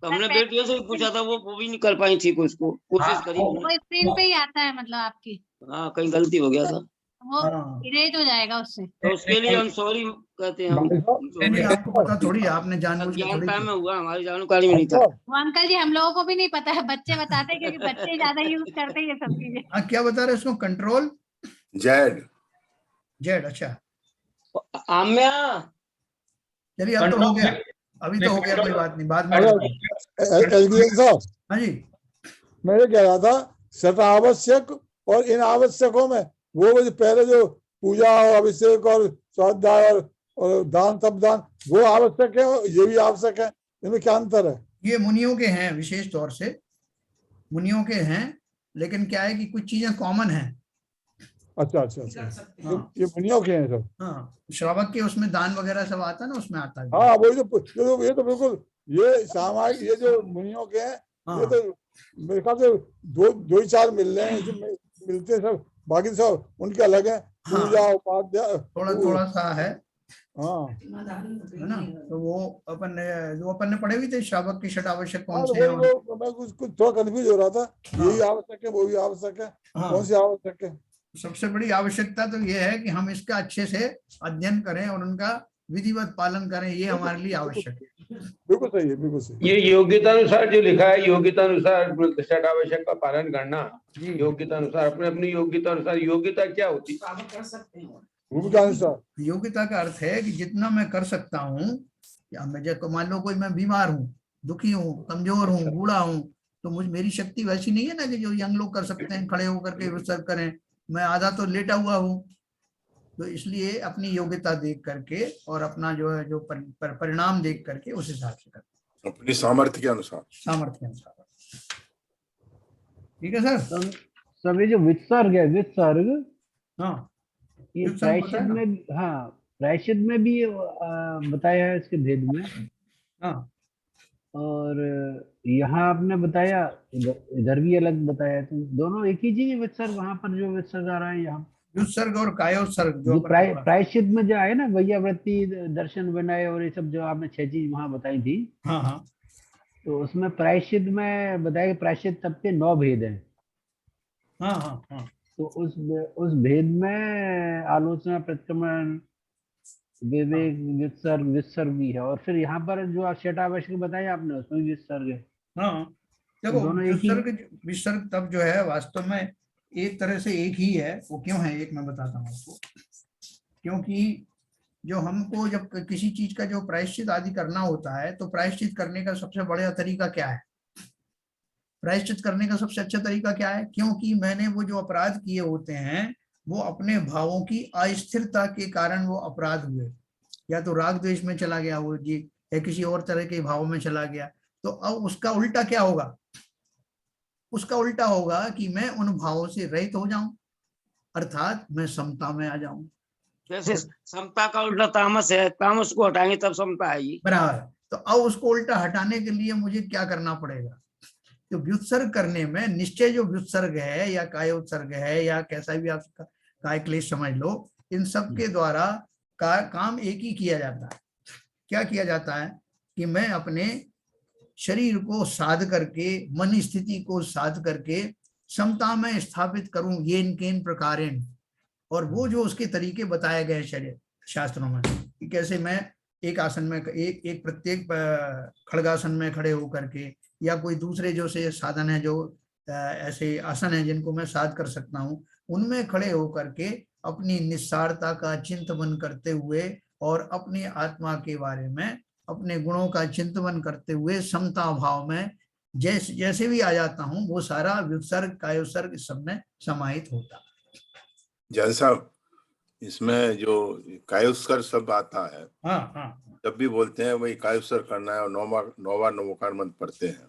Speaker 4: तो हमने बेटियों से भी पूछा था, वो भी नहीं कर पाई ठीक, उसको कोशिश करी
Speaker 6: वो
Speaker 4: हमने।
Speaker 6: स्क्रीन पे ही आता है, मतलब आपकी
Speaker 4: हाँ, कहीं गलती हो गया था,
Speaker 6: वो
Speaker 1: हाँ।
Speaker 6: इरेज हो जाएगा उससे।
Speaker 4: तो उसके लिए हम सॉरी कहते हैं हम।
Speaker 1: नहीं, आपको पता थोड़ी, आपने जानबूझ के थोड़ी
Speaker 4: अज्ञानता में
Speaker 1: किया।
Speaker 4: हुआ, हमारी जानकारी में नहीं था।
Speaker 6: वो अंकल जी हम लोगों को भी नहीं पता है, बच्चे बताते हैं, क्योंकि बच्चे ज्यादा यूज करते हैं ये सब चीजें।
Speaker 1: हाँ, क्या बता रहे हैं उसको? Control
Speaker 3: Z.
Speaker 1: जेड, अच्छा
Speaker 4: आम्या,
Speaker 1: चलिए, अब तो हो गया, अभी तो हो गया, कोई बात नहीं, बाद में
Speaker 7: एलडीएन साहब,
Speaker 1: हाँ जी,
Speaker 7: मैं ये कह रहा था आवश्यक और इन आवश्यकों में वो जो पहले जो पूजा और अभिषेक और स्वाध्याय और दान तप दान वो आवश्यक है, और ये भी आवश्यक है, इनमें क्या अंतर है?
Speaker 1: ये मुनियों के हैं, विशेष तौर से मुनियों के हैं, लेकिन क्या है कि कुछ चीजें कॉमन हैं।
Speaker 7: अच्छा अच्छा अच्छा,
Speaker 1: हाँ,
Speaker 7: ये मुनियों के हैं सब।
Speaker 1: हाँ, श्रावक के उसमें दान वगैरह सब आता है ना, उसमें आता है।
Speaker 7: हाँ वही तो ये तो बिल्कुल ये सामाजिक, ये जो मुनियों के हैं,
Speaker 1: हाँ,
Speaker 7: ये तो मेरे ख्याल से दो ही चार मिल रहे हैं जो मिलते हैं, सब बाकी सब उनके अलग है।
Speaker 1: हाँ,
Speaker 7: पूजा उपाध्याय
Speaker 1: थोड़ा सा है
Speaker 7: हाँ
Speaker 1: है ना। तो वो अपन ने पढ़े भी थे, श्रावक की षट आवश्यक कौन
Speaker 7: हाँ,
Speaker 1: से हैं।
Speaker 7: वो मैं कुछ थोड़ा कंफ्यूज हो रहा था, यही
Speaker 1: हाँ।
Speaker 7: आवश्यक है वो भी आवश्यक है,
Speaker 1: हाँ,
Speaker 7: कौन सी आवश्यक है?
Speaker 1: सबसे बड़ी आवश्यकता तो ये है कि हम इसका अच्छे से अध्ययन करें और उनका विधिवत पालन करें, ये हमारे लिए आवश्यक है।
Speaker 7: बिल्कुल सही है, बिल्कुल सही।
Speaker 8: ये योग्यता अनुसार जो लिखा है, योग्यता अनुसार षट आवश्यक का पालन करना,
Speaker 1: जी,
Speaker 8: योग्यता अनुसार अपने अपनी योग्यता अनुसार। योग्यता क्या होती है?
Speaker 2: कर सकते हैं।
Speaker 7: भूमिका अनुसार
Speaker 1: योग्यता का अर्थ है कि जितना मैं कर सकता हूँ, या मैं जब मान लो कोई मैं बीमार हूँ, दुखी हूँ, कमजोर हूँ, बूढ़ा हूँ, तो मेरी शक्ति वैसी नहीं है ना कि जो यंग लोग कर सकते हैं, खड़े होकर के विसर्ग करें। मैं आधा तो लेटा हुआ हूँ, तो इसलिए अपनी योग्यता देख करके और अपना जो है जो परिणाम देख करके उस हिसाब से करते,
Speaker 3: अपनी सामर्थ्य के अनुसार,
Speaker 1: सामर्थ्य के अनुसार। ठीक है सर।
Speaker 5: सभी जो वित्सर्ग है, वित्सर्ग,
Speaker 1: हाँ,
Speaker 5: ये
Speaker 1: वित्सर्ग पता है
Speaker 5: प्रायश्चित
Speaker 1: ना?
Speaker 5: में, हाँ प्रायश्चित में भी बताया है इसके भेद में।
Speaker 1: हाँ,
Speaker 5: और यहाँ आपने बताया, इधर भी अलग बताया, तो दोनों एक ही चीज है वित्सर्ग। वहां पर जो वित्सर्ग आ रहा है, यहाँ
Speaker 1: युत्सर्ग और कायोत्सर्ग जो
Speaker 5: जो
Speaker 1: अपन ने पढ़ा।
Speaker 5: प्रायश्चित में जो है ना, वैयावृत्ति, दर्शन, विनय और ये सब जो आपने 6 चीज वहां बताई थी,
Speaker 1: हाँ, हाँ,
Speaker 5: तो उसमें प्रायश्चित में बताया कि प्रायश्चित तब के 9 भेद हैं।
Speaker 1: हाँ, हाँ, हाँ,
Speaker 5: तो उस भेद में आलोचना, प्रतिक्रमण, विवेक, वित्सर्ग, विसर्ग भी है। और फिर यहाँ पर जो आप षट आवश्यक बताया आपने, उसमें भी विसर्ग है।
Speaker 1: हाँ। देखो,
Speaker 5: दोनों एक ही।
Speaker 1: विसर्ग तब जो है वास्तव में एक तरह से एक ही है। वो क्यों है, एक मैं बताता हूँ आपको। क्योंकि जो हमको जब किसी चीज का जो प्रायश्चित आदि करना होता है, तो प्रायश्चित करने का सबसे बड़ा तरीका क्या है? प्रायश्चित करने का सबसे अच्छा तरीका क्या है? क्योंकि मैंने वो जो अपराध किए होते हैं, वो अपने भावों की अस्थिरता के कारण वो अपराध हुए, या तो राग द्वेष में चला गया वो जी, या किसी और तरह के भाव में चला गया। तो अब उसका उल्टा क्या होगा? उसका उल्टा होगा कि मैं उन भावों से रहित हो जाऊं, अर्थात मैं समता में आ जाऊं।
Speaker 4: जैसे समता का उल्टा तामस है, तामस को हटाएंगे तब समता आएगी।
Speaker 1: बराबर। तो अब उसको उल्टा हटाने के लिए मुझे क्या करना पड़ेगा? तो व्युत्सर्ग करने में निश्चय जो व्युत्सर्ग है या काय उत्सर्ग है या कैसा भी आप काय क्लेश समझ लो, इन सब के द्वारा काम एक ही किया जाता है। क्या किया जाता है कि मैं अपने शरीर को साध करके, मन स्थिति को साध करके समता में स्थापित करूं येन केन प्रकारेण। और वो जो उसके तरीके बताए गए शरीर शास्त्रों में कि कैसे मैं एक आसन में एक प्रत्येक खड़गासन में खड़े होकर के या कोई दूसरे जो से साधन है, जो ऐसे आसन है जिनको मैं साध कर सकता हूं, उनमें खड़े होकर के अपनी निस्सारता का चिंतन करते हुए और अपनी आत्मा के बारे में, अपने गुणों का चिंतन करते हुए समता भाव में जैसे जैसे भी आ जाता हूं, वो सारा व्युत्सर्ग कायोत्सर्ग इस सब में समाहित होता है।
Speaker 3: जैन साहब, इसमें जो कायोत्सर्ग शब्द आता है,
Speaker 1: हाँ,
Speaker 3: जब भी बोलते हैं वही कायोत्सर्ग करना है और नौवा नवोकार मंत्र पढ़ते हैं।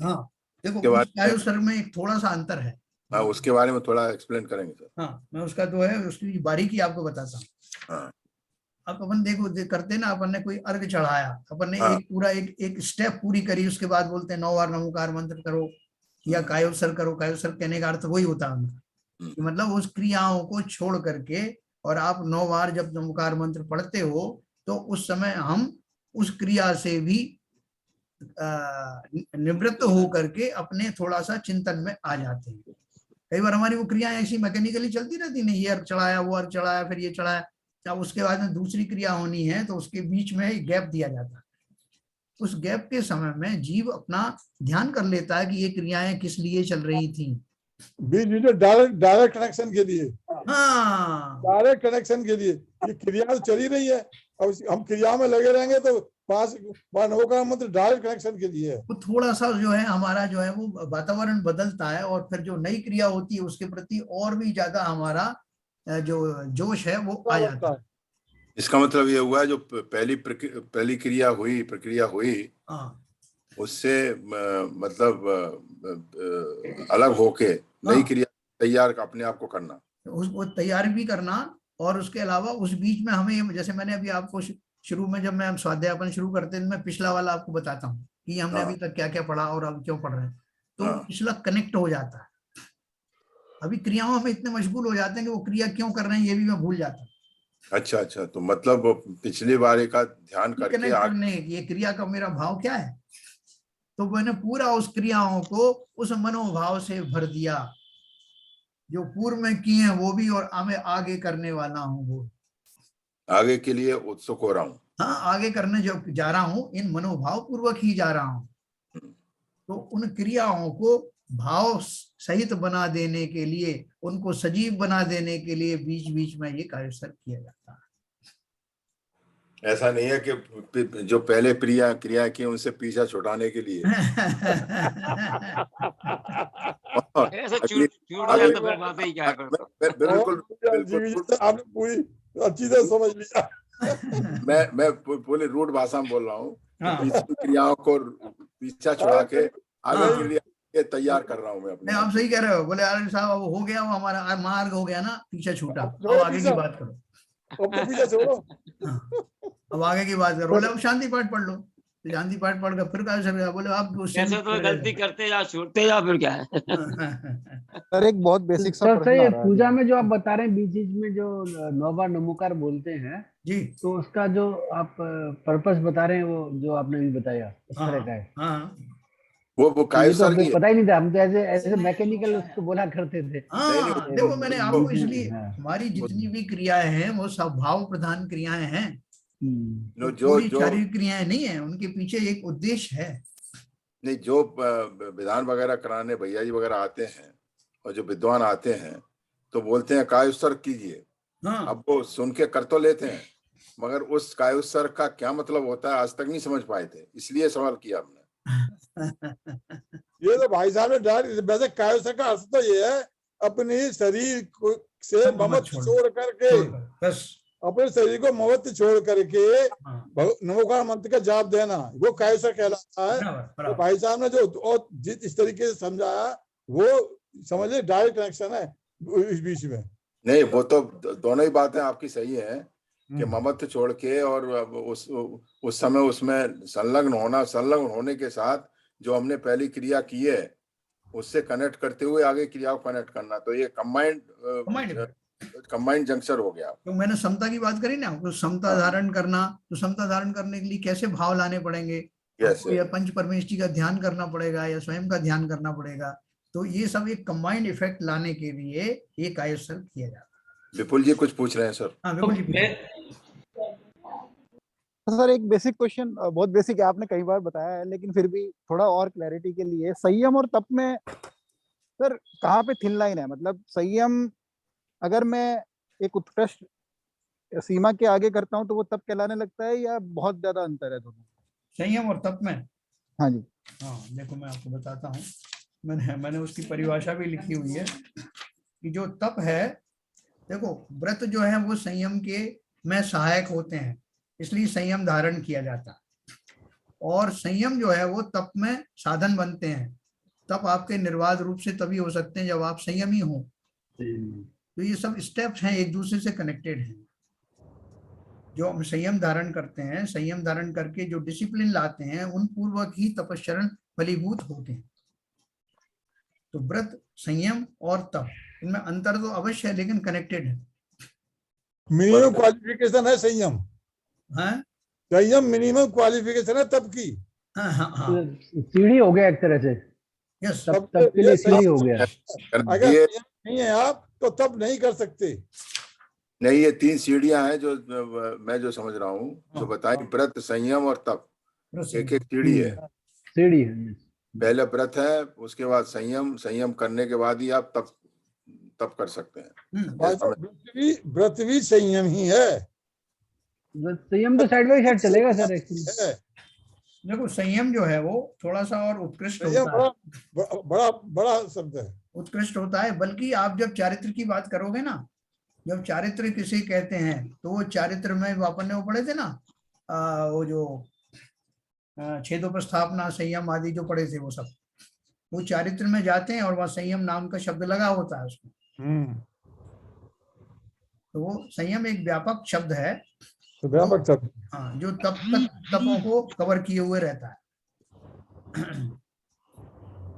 Speaker 1: हाँ, देखो
Speaker 3: उसके बाद
Speaker 1: कायोत्सर्ग में एक थोड़ा सा अंतर है।
Speaker 3: हाँ, उसके बारे में थोड़ा एक्सप्लेन करेंगे सर।
Speaker 1: हाँ, मैं उसका जो है उसकी बारीकी आपको बताता हूँ।
Speaker 3: हाँ,
Speaker 1: अब अपन देखो करते ना, अपन ने कोई अर्घ चढ़ाया, अपन ने
Speaker 3: हाँ।
Speaker 1: एक पूरा एक स्टेप पूरी करी, उसके बाद बोलते हैं 9 बार नमोकार मंत्र करो या कायोत्सर्ग करो। कायोत्सर्ग कहने का अर्थ वही होता है कि मतलब उस क्रियाओं को छोड़ करके, और आप 9 बार जब नमोकार मंत्र पढ़ते हो तो उस समय हम उस क्रिया से भी निवृत्त हो करके अपने थोड़ा सा चिंतन में आ जाते हैं। कई बार हमारी वो क्रियाएं ऐसी मैकेनिकली चलती रहती नहीं, ये अर्घ चढ़ाया, वो अर्घ चढ़ाया, फिर ये चढ़ाया, अब उसके बाद में दूसरी क्रिया होनी है तो उसके बीच में गैप दिया जाता है। उस गैप के समय में जीव अपना ध्यान कर लेता है कि ये क्रियाएं किस लिए चल रही थी।
Speaker 7: बीच बीच में डायरेक्ट कनेक्शन के लिए,
Speaker 1: हाँ,
Speaker 7: डायरेक्ट कनेक्शन के लिए ये क्रिया तो चली रही है, अब हम क्रिया में लगे रहेंगे तो 5 बार नवोकार मंत्र डायरेक्ट कनेक्शन के लिए है।
Speaker 1: वो थोड़ा सा जो है हमारा जो है वो वातावरण बदलता है, और फिर जो नई क्रिया होती है उसके प्रति और भी ज्यादा हमारा जो जोश है वो आ जाता है।
Speaker 3: इसका मतलब ये हुआ जो पहली प्रक्रिया हुई
Speaker 1: हाँ,
Speaker 3: उससे मतलब अलग होके नई क्रिया तैयार अपने आप को करना,
Speaker 1: उसको तैयार भी करना। और उसके अलावा उस बीच में हमें, जैसे मैंने अभी आपको शुरू में जब मैं स्वाध्यापन शुरू करते हैं, मैं पिछला वाला आपको बताता हूँ कि हमने अभी तक क्या क्या पढ़ा और अब क्यों पढ़ रहे हैं, तो पिछला कनेक्ट हो जाता है। अभी क्रियाओं में इतने मशगूल हो जाते हैं कि वो क्रिया क्यों कर रहे हैं ये भी मैं भूल जाता हूँ।
Speaker 3: अच्छा, तो मतलब पिछली बारी का ध्यान करके
Speaker 1: करने ये क्रिया का मेरा भाव क्या है, तो मैंने पूरा उस क्रियाओं को उस मनोभाव से भर दिया जो पूर्व में किए हैं वो भी, और मैं आगे करने वाला हूँ वो,
Speaker 3: आगे के लिए उत्सुक हो रहा हूँ।
Speaker 1: हाँ, आगे करने जो जा रहा हूँ इन मनोभाव पूर्वक ही जा रहा हूँ। तो उन क्रियाओं को भाव सहित बना देने के लिए, उनको सजीव बना देने के लिए बीच बीच में ये कायोत्सर्ग किया जाता है।
Speaker 3: ऐसा नहीं है कि जो पहले क्रिया की उनसे पीछा छुड़ाने के लिए बिल्कुल
Speaker 7: आपने पूरी अच्छी तरह समझ लिया।
Speaker 3: मैं पूरी रूढ़ भाषा में बोल रहा हूँ। क्रियाओं को पीछा छुड़ा के आगे के लिए तैयार कर रहा हूँ मैं अपने।
Speaker 1: आप सही कह रहे हो, बोले आर्य साहब अब हो गया, वो हमारा मार्ग हो गया ना, पीछा छूटा, अब आगे की बात करो,
Speaker 7: पीछा छोड़ो,
Speaker 1: अब आगे की बात करो। बोले अब शांति पाठ पढ़ लो, शांति पाठ पढ़ कर फिर क्या, बोले आप
Speaker 4: ऐसे तो गलती करते जा, छूटते जा, फिर क्या है।
Speaker 9: सर एक बहुत बेसिक सा प्रश्न आ रहा है।
Speaker 5: पूजा में जो आप बता रहे हैं बीच बीच में जो 9 बार नमोकार बोलते हैं
Speaker 1: जी,
Speaker 5: तो उसका जो आप पर्पस बता रहे हैं वो जो आपने भी बताया उस तरह का है।
Speaker 1: हाँ,
Speaker 3: वो कायोत्सर्ग
Speaker 5: तो पता ही नहीं था, हम तो ऐसे मैकेनिकल उसको बोला करते थे।
Speaker 1: हाँ, देखो मैंने आपको इसलिए, हमारी जितनी भी क्रियाएं हैं वो सब भाव प्रधान क्रियाएं हैं, जो शारीरिक क्रियाएं नहीं है, उनके पीछे एक उद्देश्य है।
Speaker 3: नहीं, जो विधान वगैरह कराने भैया जी वगैरह आते हैं और जो विद्वान आते हैं तो बोलते हैं कायोत्सर्ग कीजिए। अब वो सुन के कर तो लेते हैं, मगर उस कायोत्सर्ग का क्या मतलब होता है आज तक नहीं समझ पाए थे, इसलिए सवाल किया हमने।
Speaker 7: ये तो भाई साहब ने डायरेक्ट, वैसे कायोत्सर्ग का अर्थ तो ये है अपनी शरीर से ममत्व छोड़ करके,
Speaker 1: बस
Speaker 7: अपने शरीर को ममत्व छोड़ करके नमोकार मंत्र का जाप देना, वो कायोत्सर्ग कहलाता है। तो भाई साहब ने जो जिस तरीके से समझाया वो समझिए डायरेक्ट कनेक्शन है इस बीच में।
Speaker 3: नहीं, वो तो दोनों ही बातें आपकी सही है कि ममत्व छोड़ के और उस समय उसमें संलग्न होने के साथ जो हमने पहली क्रिया की है उससे कनेक्ट करते हुए आगे क्रिया को कनेक्ट करना, तो ये कंबाइंड जंक्शन हो गया।
Speaker 1: तो मैंने समता की बात करी ना, तो समता धारण करना, तो समता धारण करने के लिए कैसे भाव लाने पड़ेंगे, या पंच परमेष्टि का ध्यान करना पड़ेगा या स्वयं का ध्यान करना पड़ेगा। तो ये सब एक कंबाइंड इफेक्ट लाने के लिए ये कायस्थ किया जाता है।
Speaker 3: विपुल जी कुछ पूछ रहे हैं सर?
Speaker 1: हाँ विपुल जी।
Speaker 9: सर एक बेसिक क्वेश्चन, बहुत बेसिक है, आपने कई बार बताया है, लेकिन फिर भी थोड़ा और क्लैरिटी के लिए, संयम और तप में सर कहाँ पे थिन लाइन है? मतलब संयम अगर मैं एक उत्कृष्ट सीमा के आगे करता हूँ तो वो तप कहलाने लगता है, या बहुत ज्यादा अंतर है दोनों?
Speaker 1: संयम और तप में?
Speaker 9: हाँ जी।
Speaker 1: हाँ देखो मैं आपको बताता हूँ, मैंने उसकी परिभाषा भी लिखी हुई है कि जो तप है, देखो व्रत जो है वो संयम के में सहायक होते हैं, इसलिए संयम धारण किया जाता है। और संयम जो है वो तप में साधन बनते हैं। तप आपके निर्बाध रूप से तभी हो सकते हैं जब आप संयमी हो। तो ये सब स्टेप्स हैं, एक दूसरे से कनेक्टेड हैं। जो हम संयम धारण करते हैं, संयम धारण करके जो डिसिप्लिन लाते हैं, उन पूर्वक ही तपश्चरण फलीभूत होते हैं। तो व्रत, संयम और तप, इनमें अंतर तो अवश्य है लेकिन कनेक्टेड है।
Speaker 7: मिनिमम क्वालिफिकेशन है संयम।
Speaker 1: हाँ
Speaker 7: संयम मिनिमम क्वालिफिकेशन है तब की।
Speaker 1: हाँ हाँ हाँ,
Speaker 5: सीढ़ी हो गया एक तरह से।
Speaker 1: यस,
Speaker 5: तब के लिए सीढ़ी हो गया।
Speaker 7: अगर संयम नहीं है आप तो तब नहीं कर सकते।
Speaker 3: नहीं, ये 3 सीढ़ियां हैं जो मैं जो समझ रहा हूँ, जो बताई, व्रत, संयम और तप, एक एक सीढ़ी है।
Speaker 5: सीढ़ी है।
Speaker 3: पहले व्रत है, उसके बाद संयम, संयम करने के बाद ही आप तप कर सकते हैं।
Speaker 7: व्रत भी संयम ही है।
Speaker 5: संयम तो साइड बाय साइड चलेगा सर एक्चुअली।
Speaker 1: देखो संयम जो है वो थोड़ा सा और उत्कृष्ट होता है,
Speaker 7: बड़ा शब्द है,
Speaker 1: उत्कृष्ट होता है। बल्कि आप जब चारित्र की बात करोगे ना, जब चारित्र किसे कहते हैं, तो वो चारित्र में अपन ने वो पढ़े थे ना, वो जो छेदोपस्थापना, संयम आदि जो पढ़े थे, वो सब वो चारित्र में जाते हैं और वहाँ संयम नाम का शब्द लगा होता है उसमें। तो वो संयम एक व्यापक शब्द है,
Speaker 7: तो व्यापक शब्द,
Speaker 1: हाँ, जो तपों को कवर किए हुए रहता है।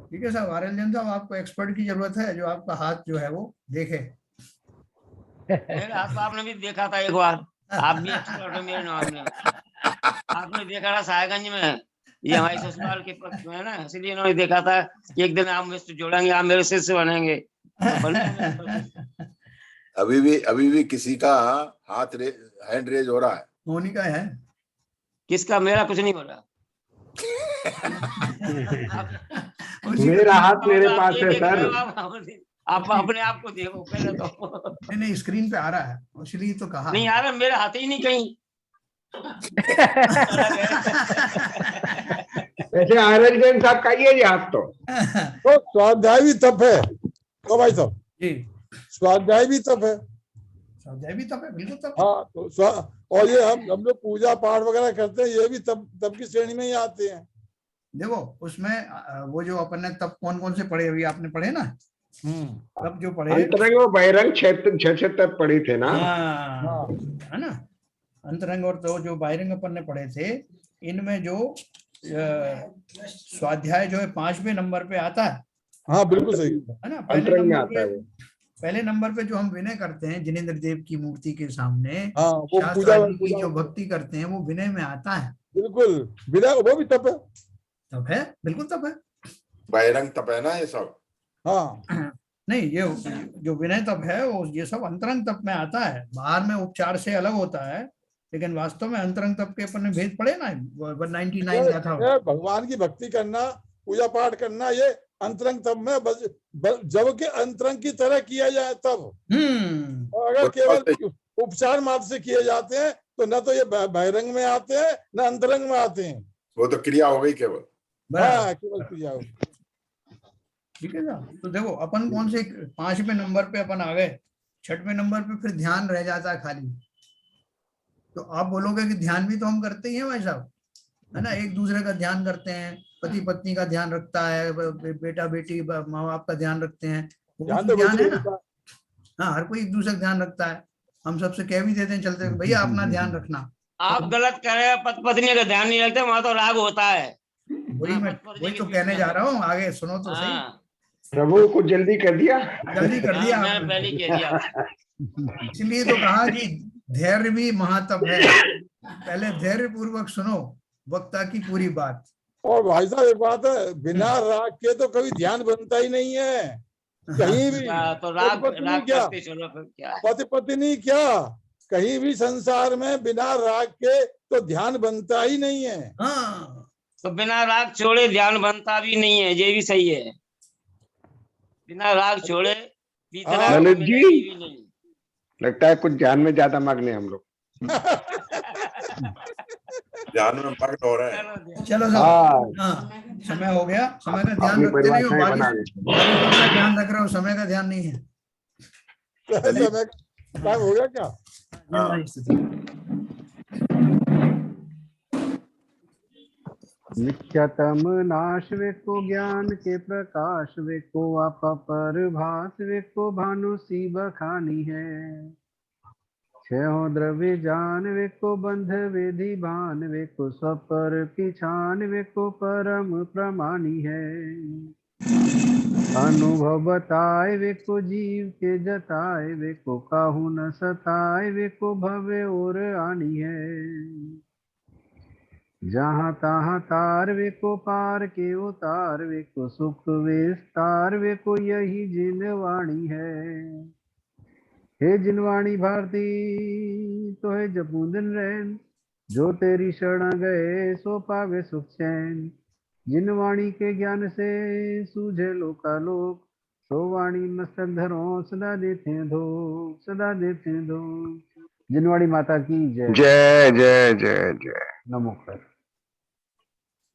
Speaker 1: ठीक है साहब, आर्यन साहब, आपको एक्सपर्ट की जरूरत है जो आपका हाथ जो है वो देखे।
Speaker 4: मेरा हाथ आपने भी देखा था एक बार, आप भी एक्सपर्ट हो मेरे नाम में। आपने देखा था साहेबगंज में, ये हमारे ससुराल के पक्ष में है ना, इसलिए उन्होंने देखा था कि एक दिन आप मुझसे जोड़ेंगे, आप मेरे शिष्य बनेंगे।
Speaker 3: अभी भी किसी का हैंड रेज हो रहा है।
Speaker 1: मोनिका है?
Speaker 4: किसका? मेरा कुछ नहीं हो रहा।
Speaker 8: मेरा हाथ मेरे पास है सर।
Speaker 4: आप अपने आप को देखो पहले तो।
Speaker 1: नहीं स्क्रीन पे आ रहा है, इसलिए तो कहा।
Speaker 4: नहीं आ रहा, मेरा हाथ ही नहीं कहीं।
Speaker 8: ऐसे आर्यन साहब का ये हाथ तो
Speaker 7: स्वाध्याय भी तप है। तो भाई साहब
Speaker 1: जी,
Speaker 7: स्वाध्याय भी तप है।
Speaker 1: स्वाध्याय भी तप है, बिल्कुल तप।
Speaker 7: हाँ, तो और ये हम लोग पूजा पाठ वगैरह करते हैं, ये भी तप की श्रेणी में ही आते हैं।
Speaker 1: देखो उसमें वो जो अपन ने तप कौन कौन से पढ़े, अभी आपने पढ़े ना, तब जो पढ़े
Speaker 8: अंतरंग और बहिरंग 6 तप पढ़ी थे ना,
Speaker 1: है ना, अंतरंग और तो जो बहिरंग अपन ने पढ़े थे, इनमें जो स्वाध्याय जो है 5वें नंबर पे आता है।
Speaker 7: हाँ बिल्कुल सही
Speaker 1: है ना,
Speaker 7: पहले
Speaker 1: नंबर पे जो हम विनय करते हैं जिनेंद्र देव की मूर्ति के सामने,
Speaker 7: हाँ, वो
Speaker 1: पूजा की जो भक्ति करते हैं वो विनय में आता है।
Speaker 7: बिल्कुल विनय, वो भी तप है।
Speaker 1: तप है, बिल्कुल तप है।
Speaker 3: बहिरंग तप है ना ये सब?
Speaker 7: हाँ
Speaker 1: नहीं, ये जो विनय तप है वो ये सब अंतरंग तप में आता है, बाहर में उपचार से अलग होता है, लेकिन वास्तव में अंतरंग तप के अपन ने भेद पढ़े ना, 199 का था।
Speaker 7: भगवान की भक्ति करना, पूजा पाठ करना, ये अंतरंग तप में जब के अंतरंग की तरह किया जाए तब। और अगर केवल उपचार मात्र से किए जाते हैं तो न तो ये बहिरंग में आते हैं न अंतरंग में आते हैं।
Speaker 3: वो तो क्रिया हो गई केवल।
Speaker 7: हाँ, केवल क्रिया हो।
Speaker 1: ठीक है ना। तो देखो अपन कौन से 5वें नंबर पे अपन आ गए, 6वें नंबर पे फिर ध्यान रह जाता है खाली। तो आप बोलोगे कि ध्यान भी तो हम करते ही हैं भाई साहब, है ना, एक दूसरे का ध्यान करते हैं, पति पत्नी का ध्यान रखता है, बेटा बेटी माँ बाप का ध्यान रखते हैं, वो ध्यान है ना। हाँ, हर कोई एक दूसरे का ध्यान रखता है। हम सबसे कह भी देते हैं चलते हुए, भैया अपना ध्यान रखना।
Speaker 4: आप गलत कह रहे हैं, पति पत्नी का ध्यान नहीं रखते, वहां तो राग होता है।
Speaker 1: वही तो कहने जा रहा हूँ, आगे सुनो तो सही।
Speaker 4: हाँ,
Speaker 8: प्रभु कुछ जल्दी कर दिया।
Speaker 1: जल्दी कर दिया
Speaker 4: मैंने
Speaker 1: आपने।
Speaker 4: पहले ही कह दिया।
Speaker 1: इसलिए तो कहा कि धैर्य भी महातप है। पहले धैर्य पूर्वक सुनो वक्ता की पूरी बात।
Speaker 7: और भाई साहब एक बात है, बिना राग के तो कभी ध्यान बनता ही नहीं है कहीं भी।
Speaker 4: तो राग
Speaker 7: पति क्या,
Speaker 4: करते चलो, फिर क्या है?
Speaker 7: पति पत्नी क्या, कहीं भी संसार में बिना राग के तो ध्यान बनता ही नहीं है।
Speaker 1: हाँ,
Speaker 4: तो बिना राग छोड़े ध्यान बनता भी नहीं है, ये भी सही है। बिना राग छोड़े भीतर
Speaker 8: ललित जी,
Speaker 4: भी नहीं।
Speaker 8: लगता है कुछ ध्यान में ज्यादा मग्न है हम लोग।
Speaker 3: ध्यान में मग्न हो रहे हैं।
Speaker 1: चलो सब, हाँ समय हो गया। समय का ध्यान
Speaker 8: अपनी
Speaker 1: रखते नहीं हो,
Speaker 8: परिभाषाएं बना
Speaker 1: बाकी सबका ध्यान रख रहे हो, समय का ध्यान नहीं है।
Speaker 7: समय टाइम हो गया क्या?
Speaker 5: नित्यतम नाश वेको ज्ञान के प्रकाश वेको आप पर भास वेको भानु सी बखानी है। छहो द्रव्य जान वेको बंध वेदी भान वेको स्वपर पिछान वेको परम प्रमाणी है। अनुभव बताए वेको जीव के जताए वेको काहू न सताए वेको भवे और आनी है। जहाँ तहाँ तार वेको पार के उतार वेको सुख विस्तार वेको यही जिनवाणी है। हे जिनवाणी भारती तो है जपूंदन रैन, जो तेरी शरण गए सो पावे सुख चैन। जिनवाणी के ज्ञान से सूझे लोकालोक, सो वाणी मस्तक धरो सदा देते धो, सदा देते धो। जिनवाणी माता की जय।
Speaker 8: जय जय जय जय।
Speaker 5: नमो कर।